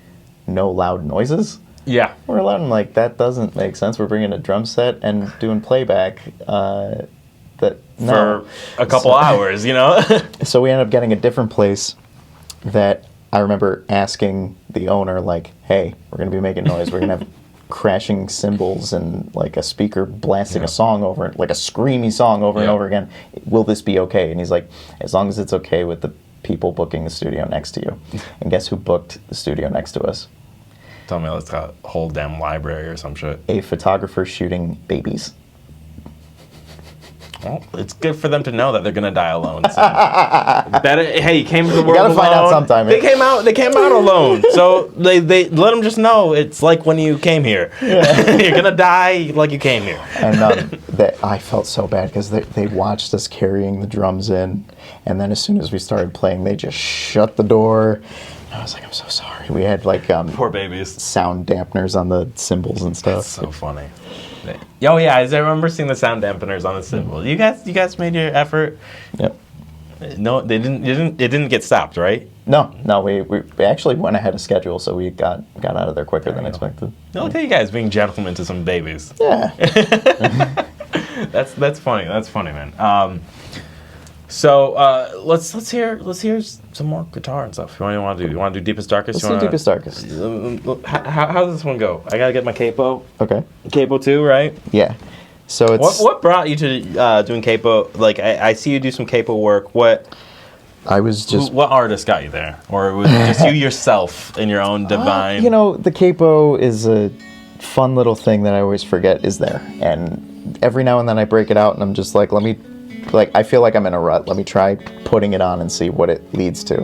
no loud noises. Yeah. We're allowed, and like, that doesn't make sense. We're bringing a drum set and doing playback for a couple hours, you know? So we ended up getting a different place that I remember asking the owner, like, hey, we're going to be making noise. We're going to have crashing cymbals and like a speaker blasting a song over it, like a screamy song over and over again. Will this be okay? And he's like, as long as it's okay with the people booking the studio next to you. And guess who booked the studio next to us? Tell me it's got a whole damn library or some shit. A photographer shooting babies. Well, it's good for them to know that they're gonna die alone. So. Hey, you came to the world alone. You gotta find out sometime. They came out alone. So they let them just know it's like when you came here. Yeah. You're gonna die like you came here. And I felt so bad because they watched us carrying the drums in, and then as soon as we started playing, they just shut the door. I was like, I'm so sorry. We had like poor babies, sound dampeners on the cymbals and stuff. That's so funny. Oh yeah, I remember seeing the sound dampeners on the cymbals. You guys made your effort. Yep. No, they didn't. It didn't get stopped, right? No. We actually went ahead of schedule, so we got out of there quicker than expected. Look at you guys being gentlemen to some babies. Yeah. That's funny. That's funny, man. So let's hear some more guitar and stuff. What do you want to do? You want to do Deepest Darkest? Let's do Deepest Darkest. How does this one go? I gotta get my capo. Okay. Capo 2, right? Yeah. So it's what brought you to doing capo? Like I see you do some capo work. What artist got you there, or was it just you yourself in your own divine? The capo is a fun little thing that I always forget is there. And every now and then I break it out and I'm just like, I feel like I'm in a rut. Let me try putting it on and see what it leads to.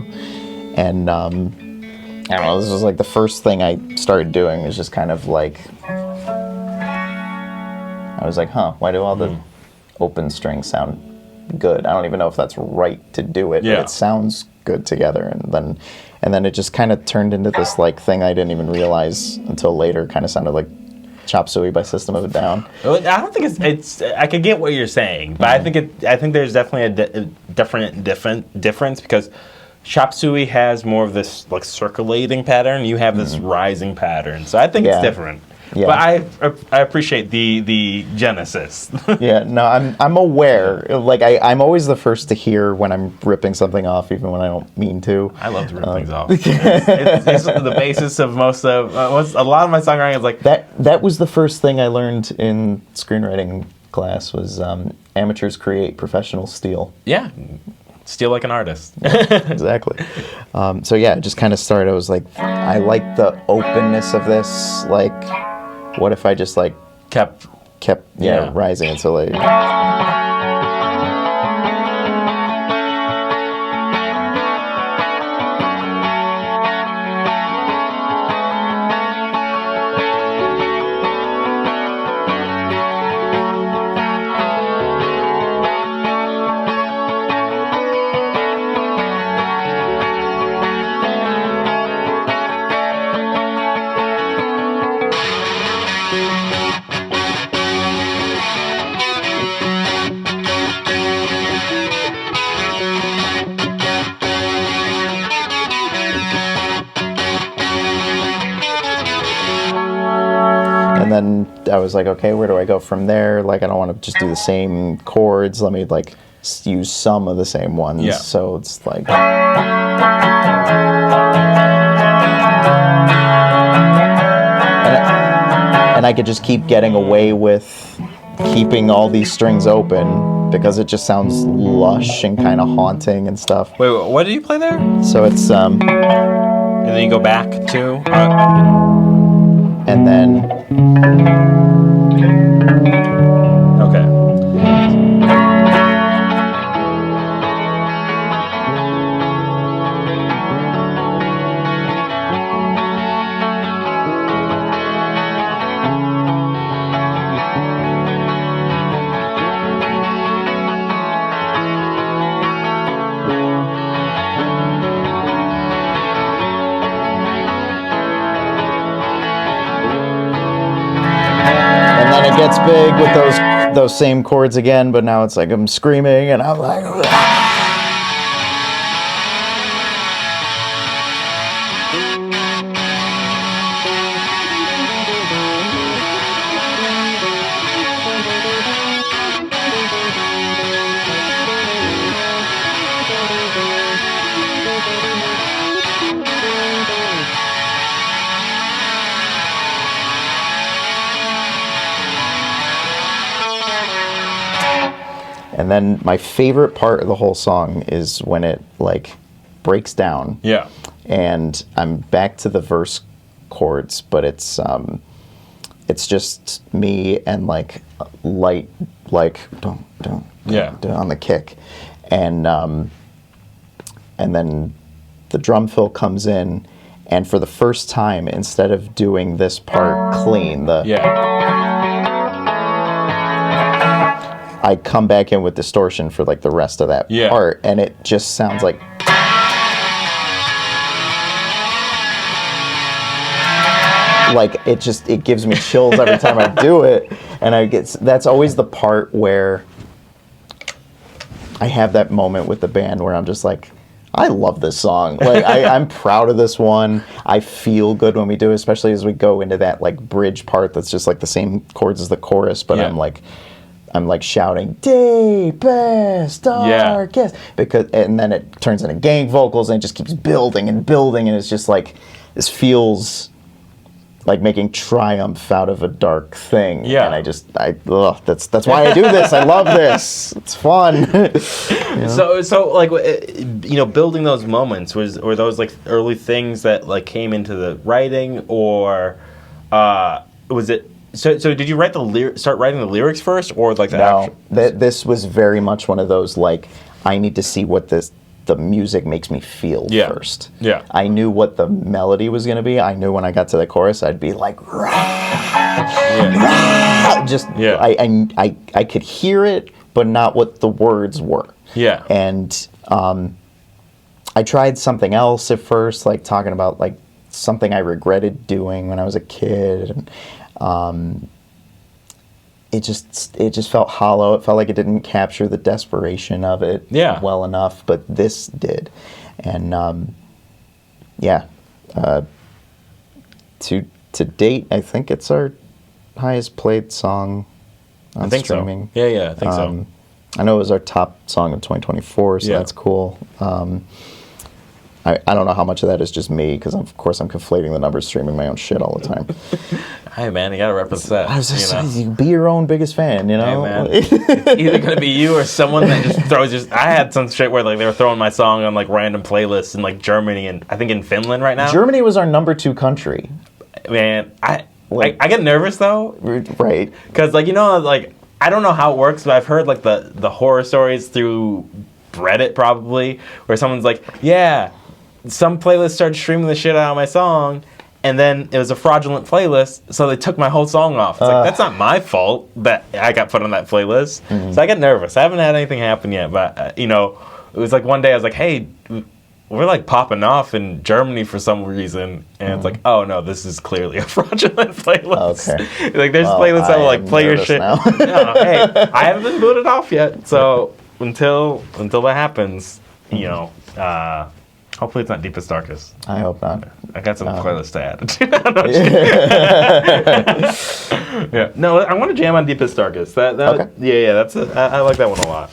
And I don't know, this was like the first thing I started doing was just kind of like, I was like, why do all the open strings sound good? I don't even know if that's right to do it, but it sounds good together. And then it just kind of turned into this like thing I didn't even realize until later. Kind of sounded like Chop Suey by System of a Down. I don't think it's. I could get what you're saying, but I think there's definitely a difference because Chop Suey has more of this like circulating pattern. You have this rising pattern, so I think it's different. Yeah. But I appreciate the genesis. Yeah, no, I'm aware. Like I'm always the first to hear when I'm ripping something off, even when I don't mean to. I love to rip things off. It's the basis of most of a lot of my songwriting is like that. That was the first thing I learned in screenwriting class was amateurs create, professionals steal. Yeah. Steal like an artist. Yeah, exactly. So yeah, it just kind of started. I was like, I like the openness of this. Like, what if I just like kept rising until like. And then I was like, okay, where do I go from there? Like, I don't want to just do the same chords. Let me like use some of the same ones. Yeah. So it's like. And I could just keep getting away with keeping all these strings open because it just sounds lush and kind of haunting and stuff. Wait, what did you play there? So it's And then you go back to. And then. Okay. It gets big with those same chords again, but now it's like I'm screaming and I'm like. And then my favorite part of the whole song is when it like breaks down. Yeah. And I'm back to the verse chords, but it's just me and like light like dun, on the kick, and then the drum fill comes in, and for the first time, instead of doing this part clean, I come back in with distortion for like the rest of that part, and it just sounds like. Like it gives me chills every time I do it, and that's always the part where I have that moment with the band where I'm just like, I love this song. Like I'm proud of this one. I feel good when we do it, especially as we go into that like bridge part that's just like the same chords as the chorus, but I'm like shouting deepest darkest and then it turns into gang vocals and it just keeps building and building, and it's just like this feels like making triumph out of a dark thing. Yeah. And that's why I do this. I love this. It's fun. You know? So like, building those moments were those like early things that like came into the writing, or was it? So did you write start writing the lyrics first, or like the No, actual? this was very much one of those, like, I need to see what the music makes me feel first. Yeah. I knew what the melody was going to be. I knew when I got to the chorus, I'd be like, rah, rah, just, I could hear it, but not what the words were. Yeah. And I tried something else at first, like talking about like something I regretted doing when I was a kid, and it just felt hollow. It felt like it didn't capture the desperation of it well enough, but this did. And to date, I think it's our highest played song on streaming. So. Yeah, I think so. I know it was our top song of 2024, so that's cool. I don't know how much of that is just me, because of course I'm conflating the numbers, streaming my own shit all the time. Hey man, you gotta represent. I was just you be your own biggest fan, you know. Hey man, it's either gonna be you or someone that just throws. I had some shit where like they were throwing my song on like random playlists in like Germany and I think in Finland right now. Germany was our number 2 country. Man, I get nervous though, right? Because like like I don't know how it works, but I've heard like the horror stories through Reddit probably, where someone's like, yeah, some playlist started streaming the shit out of my song, and then it was a fraudulent playlist, so they took my whole song off. It's like, that's not my fault that I got put on that playlist. Mm-hmm. So I get nervous. I haven't had anything happen yet, but it was like one day I was like, hey, we're like popping off in Germany for some reason, and it's like, oh no, this is clearly a fraudulent playlist. Okay. Like there's playlists that will like play your shit. No, hey, I haven't been booted off yet, so until that happens, hopefully it's not Deepest Darkest. I hope not. I got some playlists to add. Yeah. No, I want to jam on Deepest Darkest. Okay. Yeah. That's I like that one a lot.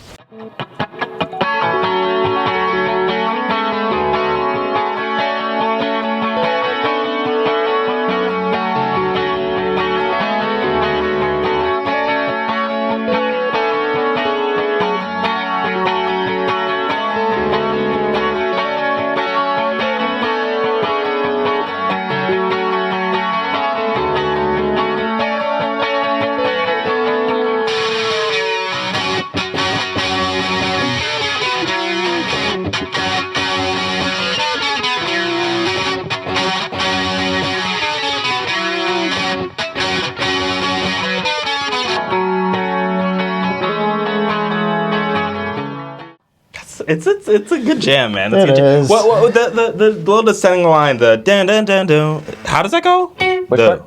It's a good jam, man. It is. What the below the setting line, the dun dun dun dun. How does that go? Which part?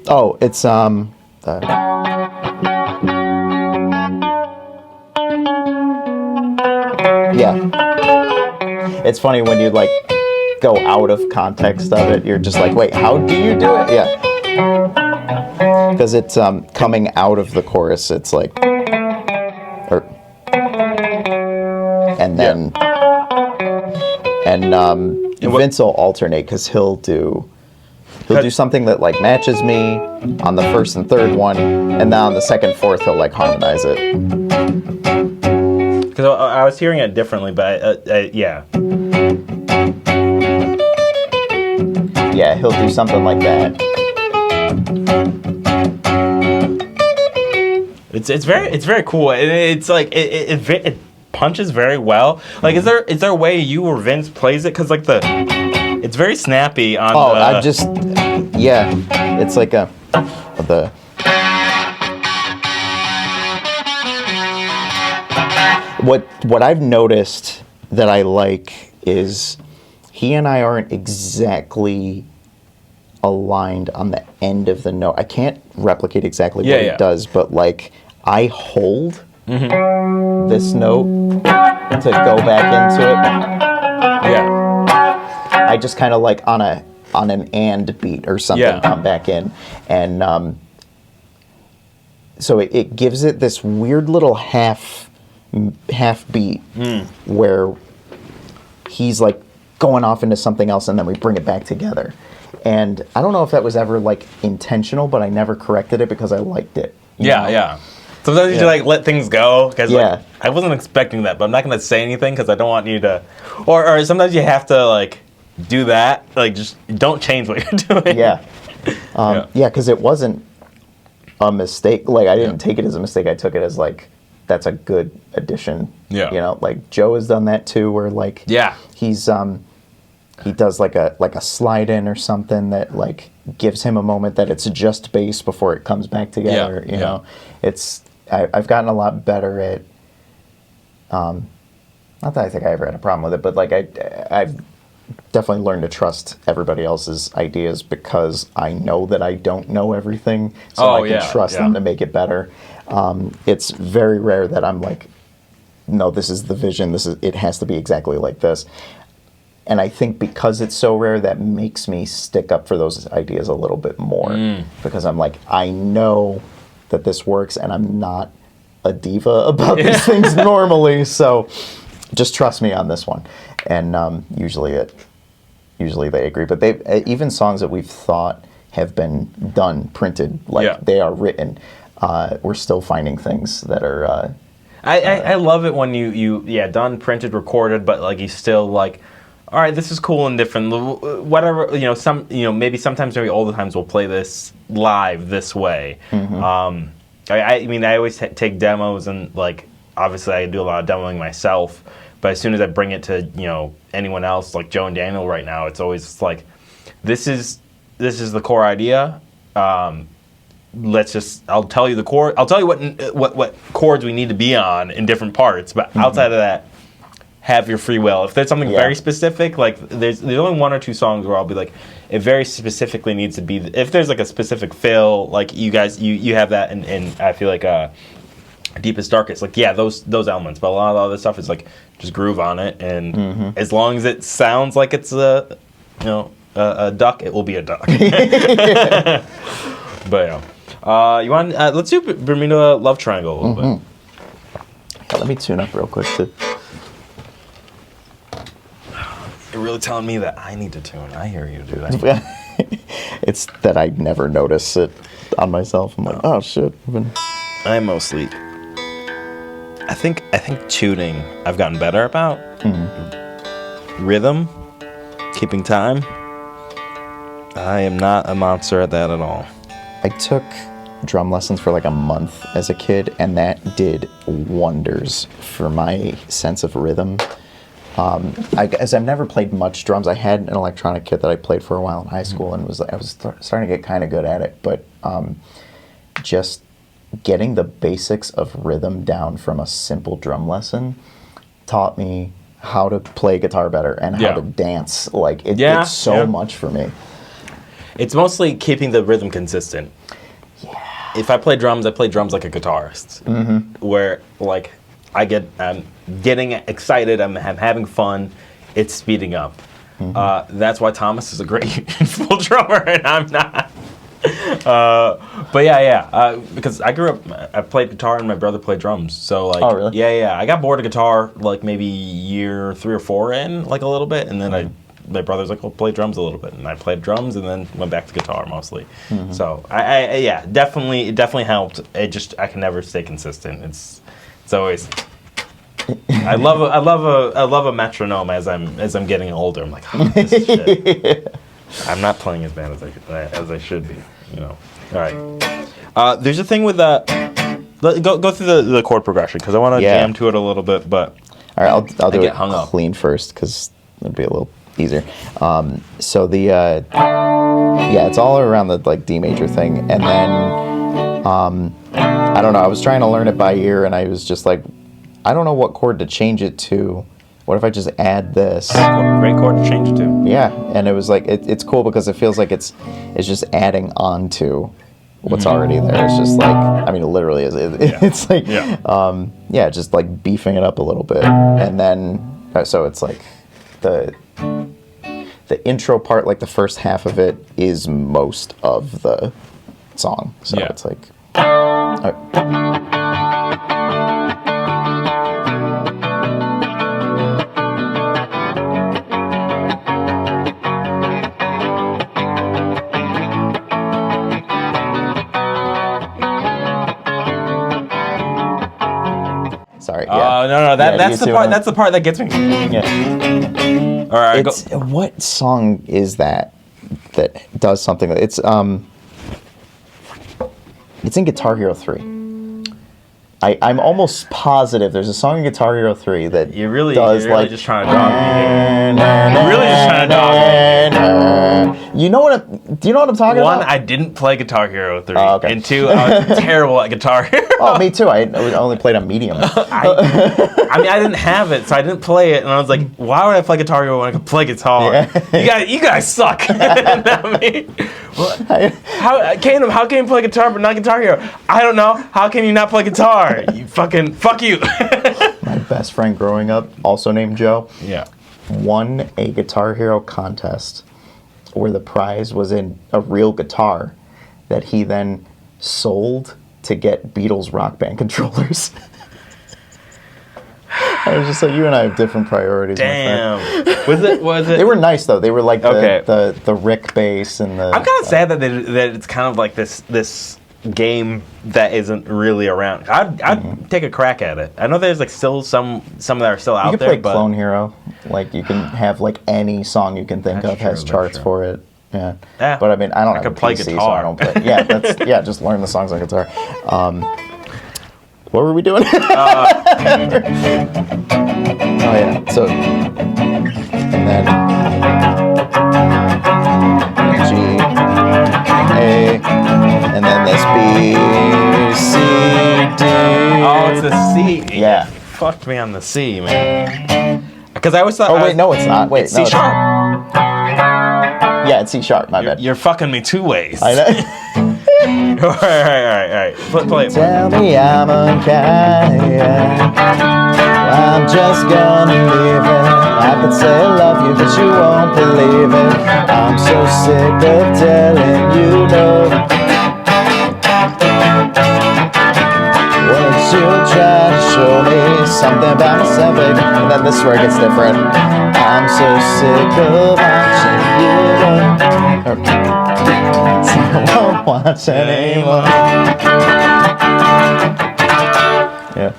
Oh, it's yeah. It's funny when you like go out of context of it. You're just like, wait, how do you do it? Yeah. Because it's coming out of the chorus. It's like, and then Vince will alternate, because he'll do something that like matches me on the first and third one, and then on the second, fourth he'll like harmonize it. Because I was hearing it differently, but yeah, he'll do something like that. It's very cool, and it's like it punches very well. Like, is there a way you or Vince plays it? Because like it's very snappy on. Oh, it's like what I've noticed that I like is he and I aren't exactly aligned on the end of the note. I can't replicate exactly what he does, but like I hold this note to go back into it. Yeah. I just kind of like on an and beat or something come back in, and so it gives it this weird little half beat where he's like going off into something else, and then we bring it back together. And I don't know if that was ever like intentional, but I never corrected it because I liked it. You know? Sometimes you like let things go, because like, I wasn't expecting that, but I'm not going to say anything because I don't want you to, or sometimes you have to like do that, like just don't change what you're doing. Yeah. Yeah, because it wasn't a mistake. Like, I didn't take it as a mistake. I took it as, like, that's a good addition. Yeah. You know, like, Joe has done that, too, where, like, he's, he does, like a slide in or something that, like, gives him a moment that it's just bass before it comes back together, you know. I've gotten a lot better at, not that I think I ever had a problem with it, but, like, I've definitely learned to trust everybody else's ideas because I know that I don't know everything, so I can trust them to make it better. It's very rare that I'm like, no, this is the vision, it has to be exactly like this. And I think because it's so rare, that makes me stick up for those ideas a little bit more. Because I'm like, I know that this works, and I'm not a diva about these things normally, so just trust me on this one. And usually they agree. But they even songs that we've thought have been done, printed, like they are written, we're still finding things that are... I love it when you done, printed, recorded, but like you still like... All right, this is cool and different. Whatever, maybe sometimes, maybe all the times we'll play this live this way. I mean, I always take demos, and like obviously I do a lot of demoing myself. But as soon as I bring it to anyone else, like Joe and Daniel right now, it's always like, this is the core idea. I'll tell you the chord. I'll tell you what chords we need to be on in different parts. But outside of that, have your free will. If there's something very specific, like there's only one or two songs where I'll be like, it very specifically needs to be. If there's like a specific fill, like you guys, you have that, and I feel like Deepest Darkest, like those elements. But a lot of the other stuff is like just groove on it, and as long as it sounds like it's a duck, it will be a duck. But you want let's do Bermuda Love Triangle a little bit. Yeah, let me tune up real quick too. You're really telling me that I need to tune. I hear you, dude. It's that I never notice it on myself. I'm like, oh shit. I mostly. I think tuning I've gotten better about. Rhythm, keeping time. I am not a monster at that at all. I took drum lessons for like a month as a kid, and that did wonders for my sense of rhythm. As I've never played much drums, I had an electronic kit that I played for a while in high school, and I was starting to get kind of good at it. But just getting the basics of rhythm down from a simple drum lesson taught me how to play guitar better and how to dance. Like it's so much for me. It's mostly keeping the rhythm consistent. Yeah. If I play drums like a guitarist, where like I'm getting excited, I'm having fun, it's speeding up. That's why Thomas is a great full drummer and I'm not. But because I grew up, I played guitar and my brother played drums. So like, oh really? I got bored of guitar like maybe year 3 or 4 in, like a little bit, and then my brother's like, well, play drums a little bit, and I played drums and then went back to guitar mostly. So it definitely helped. I can never stay consistent. It's always. I love a metronome as I'm getting older. I'm like, oh, this is shit. I'm not playing as bad as I should be. All right. There's a thing with go through the chord progression because I want to jam to it a little bit. But all right, I'll do it clean first because it'll be a little easier. So the it's all around the like D major thing, and then I don't know. I was trying to learn it by ear, and I was just like, I don't know what chord to change it to. What if I just add this? Great chord to change it to. Yeah, and it was like it's cool because it feels like it's just adding on to what's already there. It's just like, I mean, it literally is. It's like just like beefing it up a little bit, and then so it's like the intro part, like the first half of it, is most of the song. So it's like. Sorry. No. That's the part. That's the part that gets me. Yeah. All right. What song is that? does something. It's in Guitar Hero 3. I'm almost positive there's a song in Guitar Hero 3 that You're really just trying to dog me here. You're really just trying to dog me. Do you know what I'm talking One, about? I didn't play Guitar Hero 3. Oh, okay. And two, I was terrible at Guitar Hero. Oh, me too. I only played on medium. I mean, I didn't have it, so I didn't play it, and I was like, why would I play Guitar Hero when I could play guitar? Yeah. You guys suck. Not me. Kanem, how can you play guitar but not Guitar Hero? I don't know. How can you not play guitar? You fucking, fuck you. My best friend growing up, also named Joe, Yeah. won a Guitar Hero contest where the prize was in a real guitar that he then sold to get Beatles Rock Band controllers. I was just like, you and I have different priorities. Damn. Was it? They were nice though. They were like Okay. the Rick bass and the. I'm kind of sad that that it's kind of like this game that isn't really around. I'd take a crack at it. I know there's like still some that are still You out can there, play but Clone Hero. Like you can have like any song you can think That's of has true, charts that's true. for it. Yeah. Yeah. But I mean, I don't I have could a play PC, so guitar. I don't play. Yeah, just learn the songs on guitar. What were we doing? Oh yeah. So and then G, A, and then this B, C, D. oh, it's the C. Yeah. Fucked me on the C, man. Because I always thought. Oh wait, no, it's not. Wait, It's no, C sharp. Yeah, it's C sharp. My bad. You're fucking me two ways. I know. all right. Play it. Tell me I'm unkind. I'm just gonna leave it. I could say I love you, but you won't believe it. I'm so sick of telling you no. Wouldn't you try to show me something about myself, baby? And then this is where it gets different. I'm so sick of watching you. I won't watch anymore. Yeah,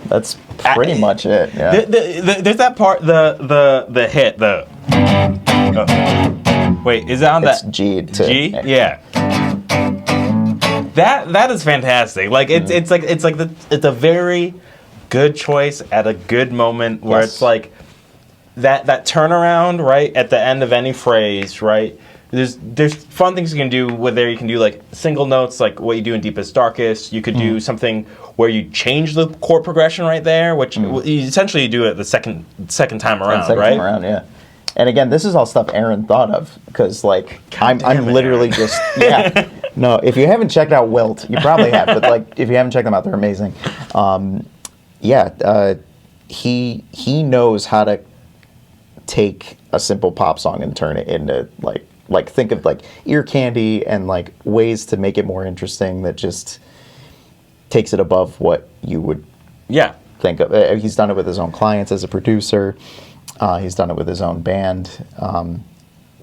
that's pretty much it. Yeah. There's that part, the hit, wait, is that on It's that G to G? Yeah. That is fantastic. Like it's a very good choice at a good moment where Yes. it's like that turnaround right at the end of any phrase, right? There's fun things you can do whether you can do like single notes like what you do in Deepest Darkest. You could do something where you change the chord progression right there, which essentially you do it the second time around, Second right? time around, yeah. And again, this is all stuff Aaron thought of because, like, I'm damn it, literally Aaron. just No, if you haven't checked out Wilt, you probably have, but like, if you haven't checked them out, they're amazing. He knows how to take a simple pop song and turn it into like think of like ear candy and like ways to make it more interesting that just takes it above what you would Yeah. think of. He's done it with his own clients as a producer. He's done it with his own band.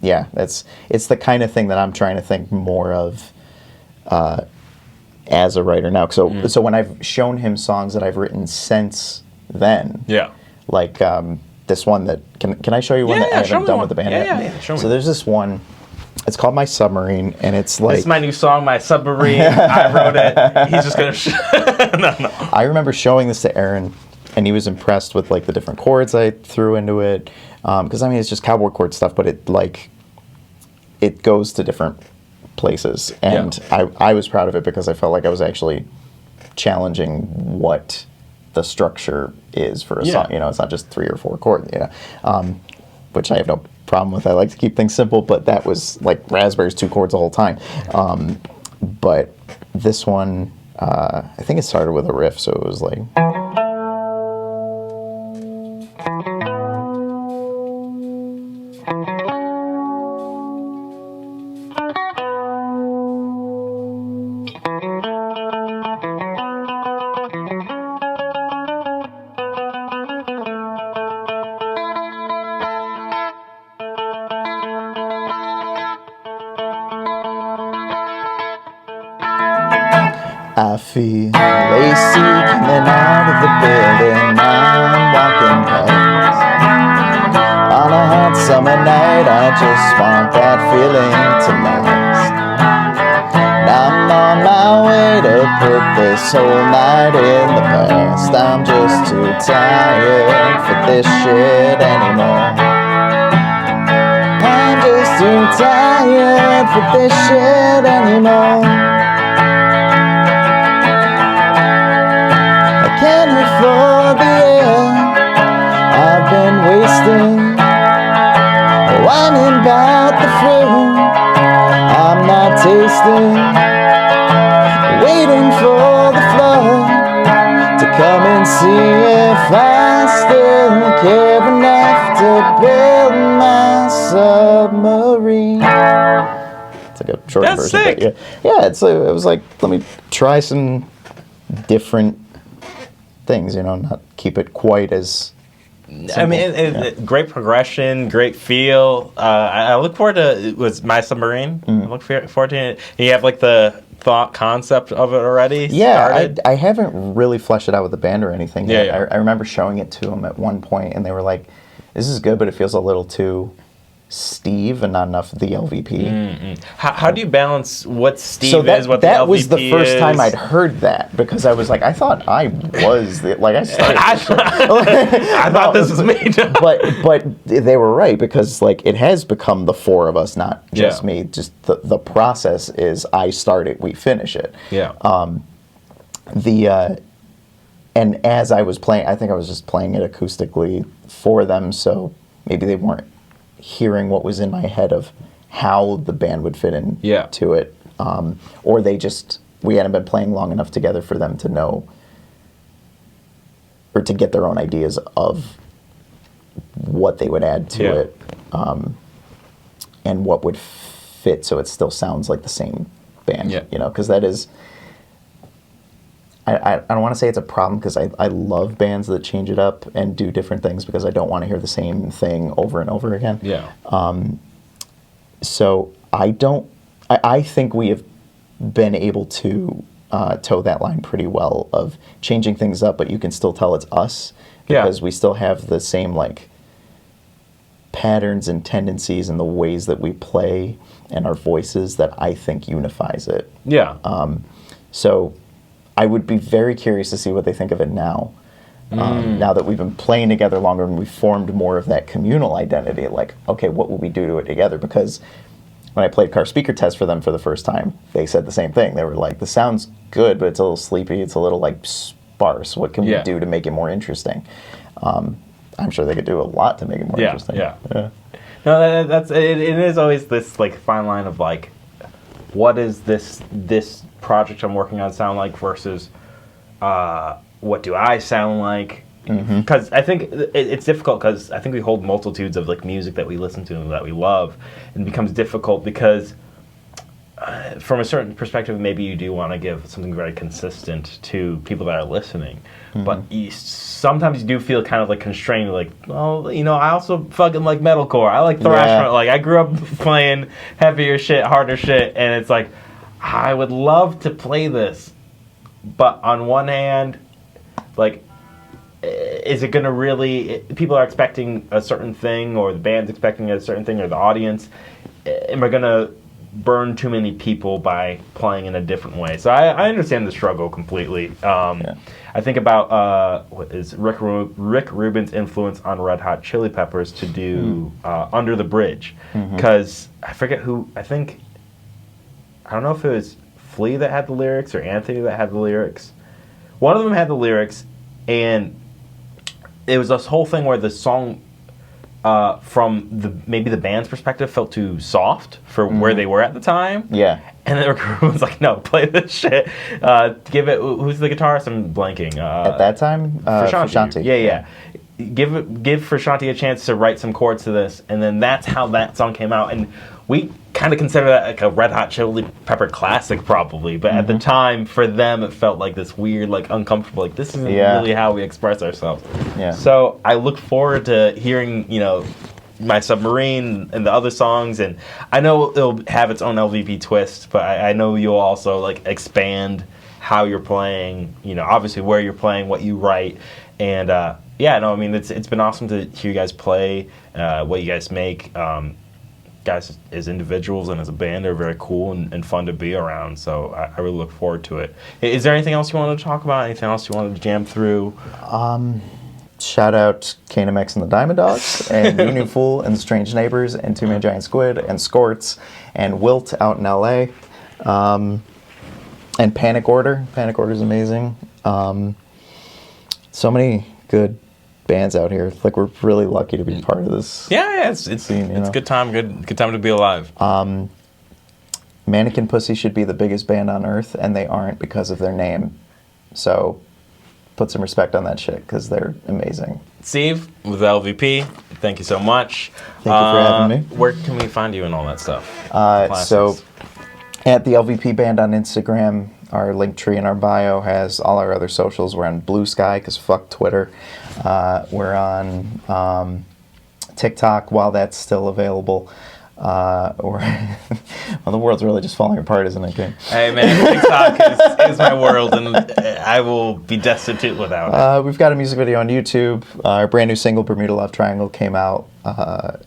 It's the kind of thing that I'm trying to think more of as a writer now. So when I've shown him songs that I've written since then, Yeah. like this one that can I show you one that I haven't done with the band yet? Yeah, show me. So there's this one. It's called My Submarine, and it's like This is my new song, My Submarine. I wrote it. He's just gonna. No. I remember showing this to Aaron, and he was impressed with like the different chords I threw into it. Because I mean, it's just cowboy chord stuff, but it goes to different places, and I was proud of it because I felt like I was actually challenging what the structure is for a song. You know, it's not just 3 or 4 chords. Which I have no problem with. I like to keep things simple, but that was like Raspberry's 2 chords the whole time. But this one, I think it started with a riff, so it was like. I feel lazy coming out of the building I'm walking past on a hot summer night, I just want that feeling to last. I'm on my way to put this whole night in the past. I'm just too tired for this shit anymore. I'm just too tired for this shit anymore. I can't afford the air I've been wasting, whining about the fruit I'm not tasting, waiting for the flood to come and see if I still care enough to build my submarine. It's like a short That's version. sick. But yeah, it was like, let me try some different things, not keep it quite as simple. I mean, great progression, great feel. I look forward to, it was My Submarine. I look forward to it. You have like the thought concept of it already started? I haven't really fleshed it out with the band or anything yet. Yeah. I remember showing it to them at one point, and they were like, this is good, but it feels a little too Steve and not enough the LVP. How do you balance what Steve So is, what the LVP that was the first is? time I'd heard that, because I was like, I thought I was I started. I thought this was me. but they were right, because it has become the four of us, not just me. Just the process is I start it, we finish it. Yeah. And as I was playing, I think I was just playing it acoustically for them, so maybe they weren't hearing what was in my head of how the band would fit into it, or we hadn't been playing long enough together for them to know, or to get their own ideas of what they would add to it, and what would fit so it still sounds like the same band. Because that is, I don't want to say it's a problem, because I love bands that change it up and do different things, because I don't want to hear the same thing over and over again. So I think we have been able to toe that line pretty well of changing things up, but you can still tell it's us, because we still have the same patterns and tendencies and the ways that we play and our voices that I think unifies it. So I would be very curious to see what they think of it now. Now that we've been playing together longer and we've formed more of that communal identity, okay, what will we do to it together? Because when I played Car Speaker Test for them for the first time, they said the same thing. They were like, the sound's good, but it's a little sleepy. It's a little sparse. What can we do to make it more interesting? I'm sure they could do a lot to make it more interesting. No, that's it. It is always this fine line of what is this project I'm working on sound like versus what do I sound like? Because I think it's difficult, because I think we hold multitudes of music that we listen to and that we love, and it becomes difficult because from a certain perspective, maybe you do want to give something very consistent to people that are listening, but sometimes you do feel kind of constrained, I also fucking like metalcore, I like thrash metal, I grew up playing heavier shit, harder shit, and it's I would love to play this, but on one hand, is it going to really, people are expecting a certain thing, or the band's expecting a certain thing, or the audience, am I going to burn too many people by playing in a different way? So I understand the struggle completely. I think about what is Rick Rubin's influence on Red Hot Chili Peppers to do Under the Bridge, because I forget who, I don't know if it was Flea that had the lyrics or Anthony that had the lyrics. One of them had the lyrics, and it was this whole thing where the song, from maybe the band's perspective, felt too soft for where they were at the time. And the recruiter was like, "No, play this shit. Give it." Who's the guitarist? I'm blanking. At that time, Frusciante. Yeah. Give Frusciante a chance to write some chords to this, and then that's how that song came out. And we kind of consider that a Red Hot Chili Pepper classic, probably. But at the time, for them, it felt like this weird, uncomfortable. This isn't really how we express ourselves. So I look forward to hearing, My Submarine and the other songs, and I know it'll have its own LVP twist, but I know you'll also expand how you're playing, obviously where you're playing, what you write, and yeah, no, I mean it's been awesome to hear you guys play, what you guys make. Guys as individuals and as a band are very cool and fun to be around, so I really look forward to it. Is there anything else you wanted to talk about? Anything else you wanted to jam through? Shout out Kanem and the Diamond Dogs, and You New Fool, and the Strange Neighbors, and Two Man Giant Squid, and Skorts, and Wilt out in LA, and Panic Order. Panic Order is amazing. So many good bands out here. Like, we're really lucky to be part of this. Yeah, it's scene, it's a good time. Good time to be alive. Mannequin Pussy should be the biggest band on earth, and they aren't because of their name. So put some respect on that shit, because they're amazing. Steve with LVP, thank you so much. Thank you for having me. Where can we find you and all that stuff? So at the LVP Band on Instagram, our link tree in our bio has all our other socials. We're on Blue Sky, because fuck Twitter. We're on TikTok while that's still available. Well, the world's really just falling apart, isn't it, King? Hey, man, TikTok is my world, and I will be destitute without it. We've got a music video on YouTube. Our brand new single, Bermuda Love Triangle, came out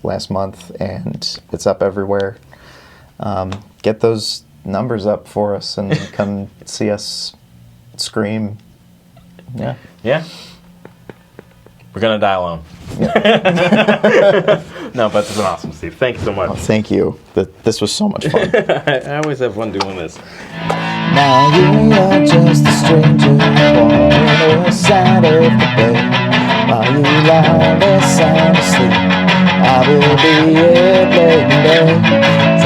last month, and it's up everywhere. Get those numbers up for us and come see us scream. Yeah. Yeah. We're going to die alone. Yeah. No, but this is awesome, Steve. Thank you so much. Oh, thank you. This was so much fun. I always have fun doing this. Now you're just a stranger on the side of the bed. While you lie there sound asleep, I will be here late day. I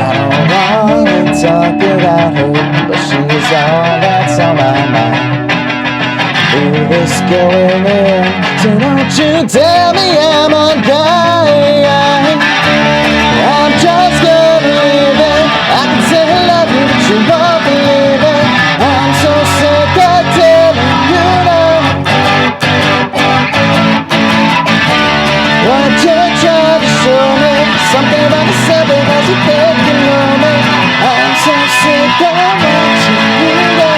don't want to talk about her, but she's all that's on my mind. Do this going in, so don't you tell me I'm on guy. I'm just gonna leave it. I can say I love you, but you won't believe it. I'm so sick of telling you no. Why don't you try to show me something about myself because you think you know me? I'm so sick of watching you go,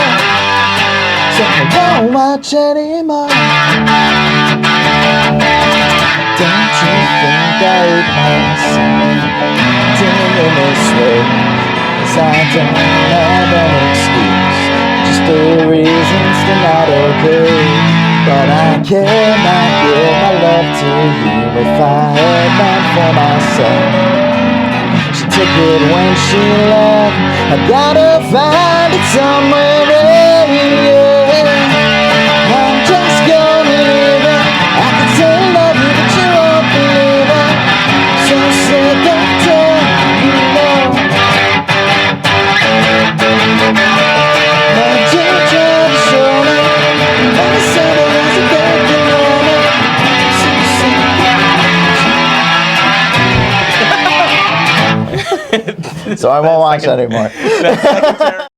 so I won't watch anymore. Don't you think I hate myself doing this way? 'Cause I don't have an excuse, just the reasons they're not okay. But I cannot give my love to you if I had none for myself. She took it when she left, I gotta find it somewhere in here. I'm just gonna leave it. I can say I love you, but you won't believe it. So sick of telling you no. Why don't you try to show me? I said it was a good moment. So sick. So I won't watch that anymore.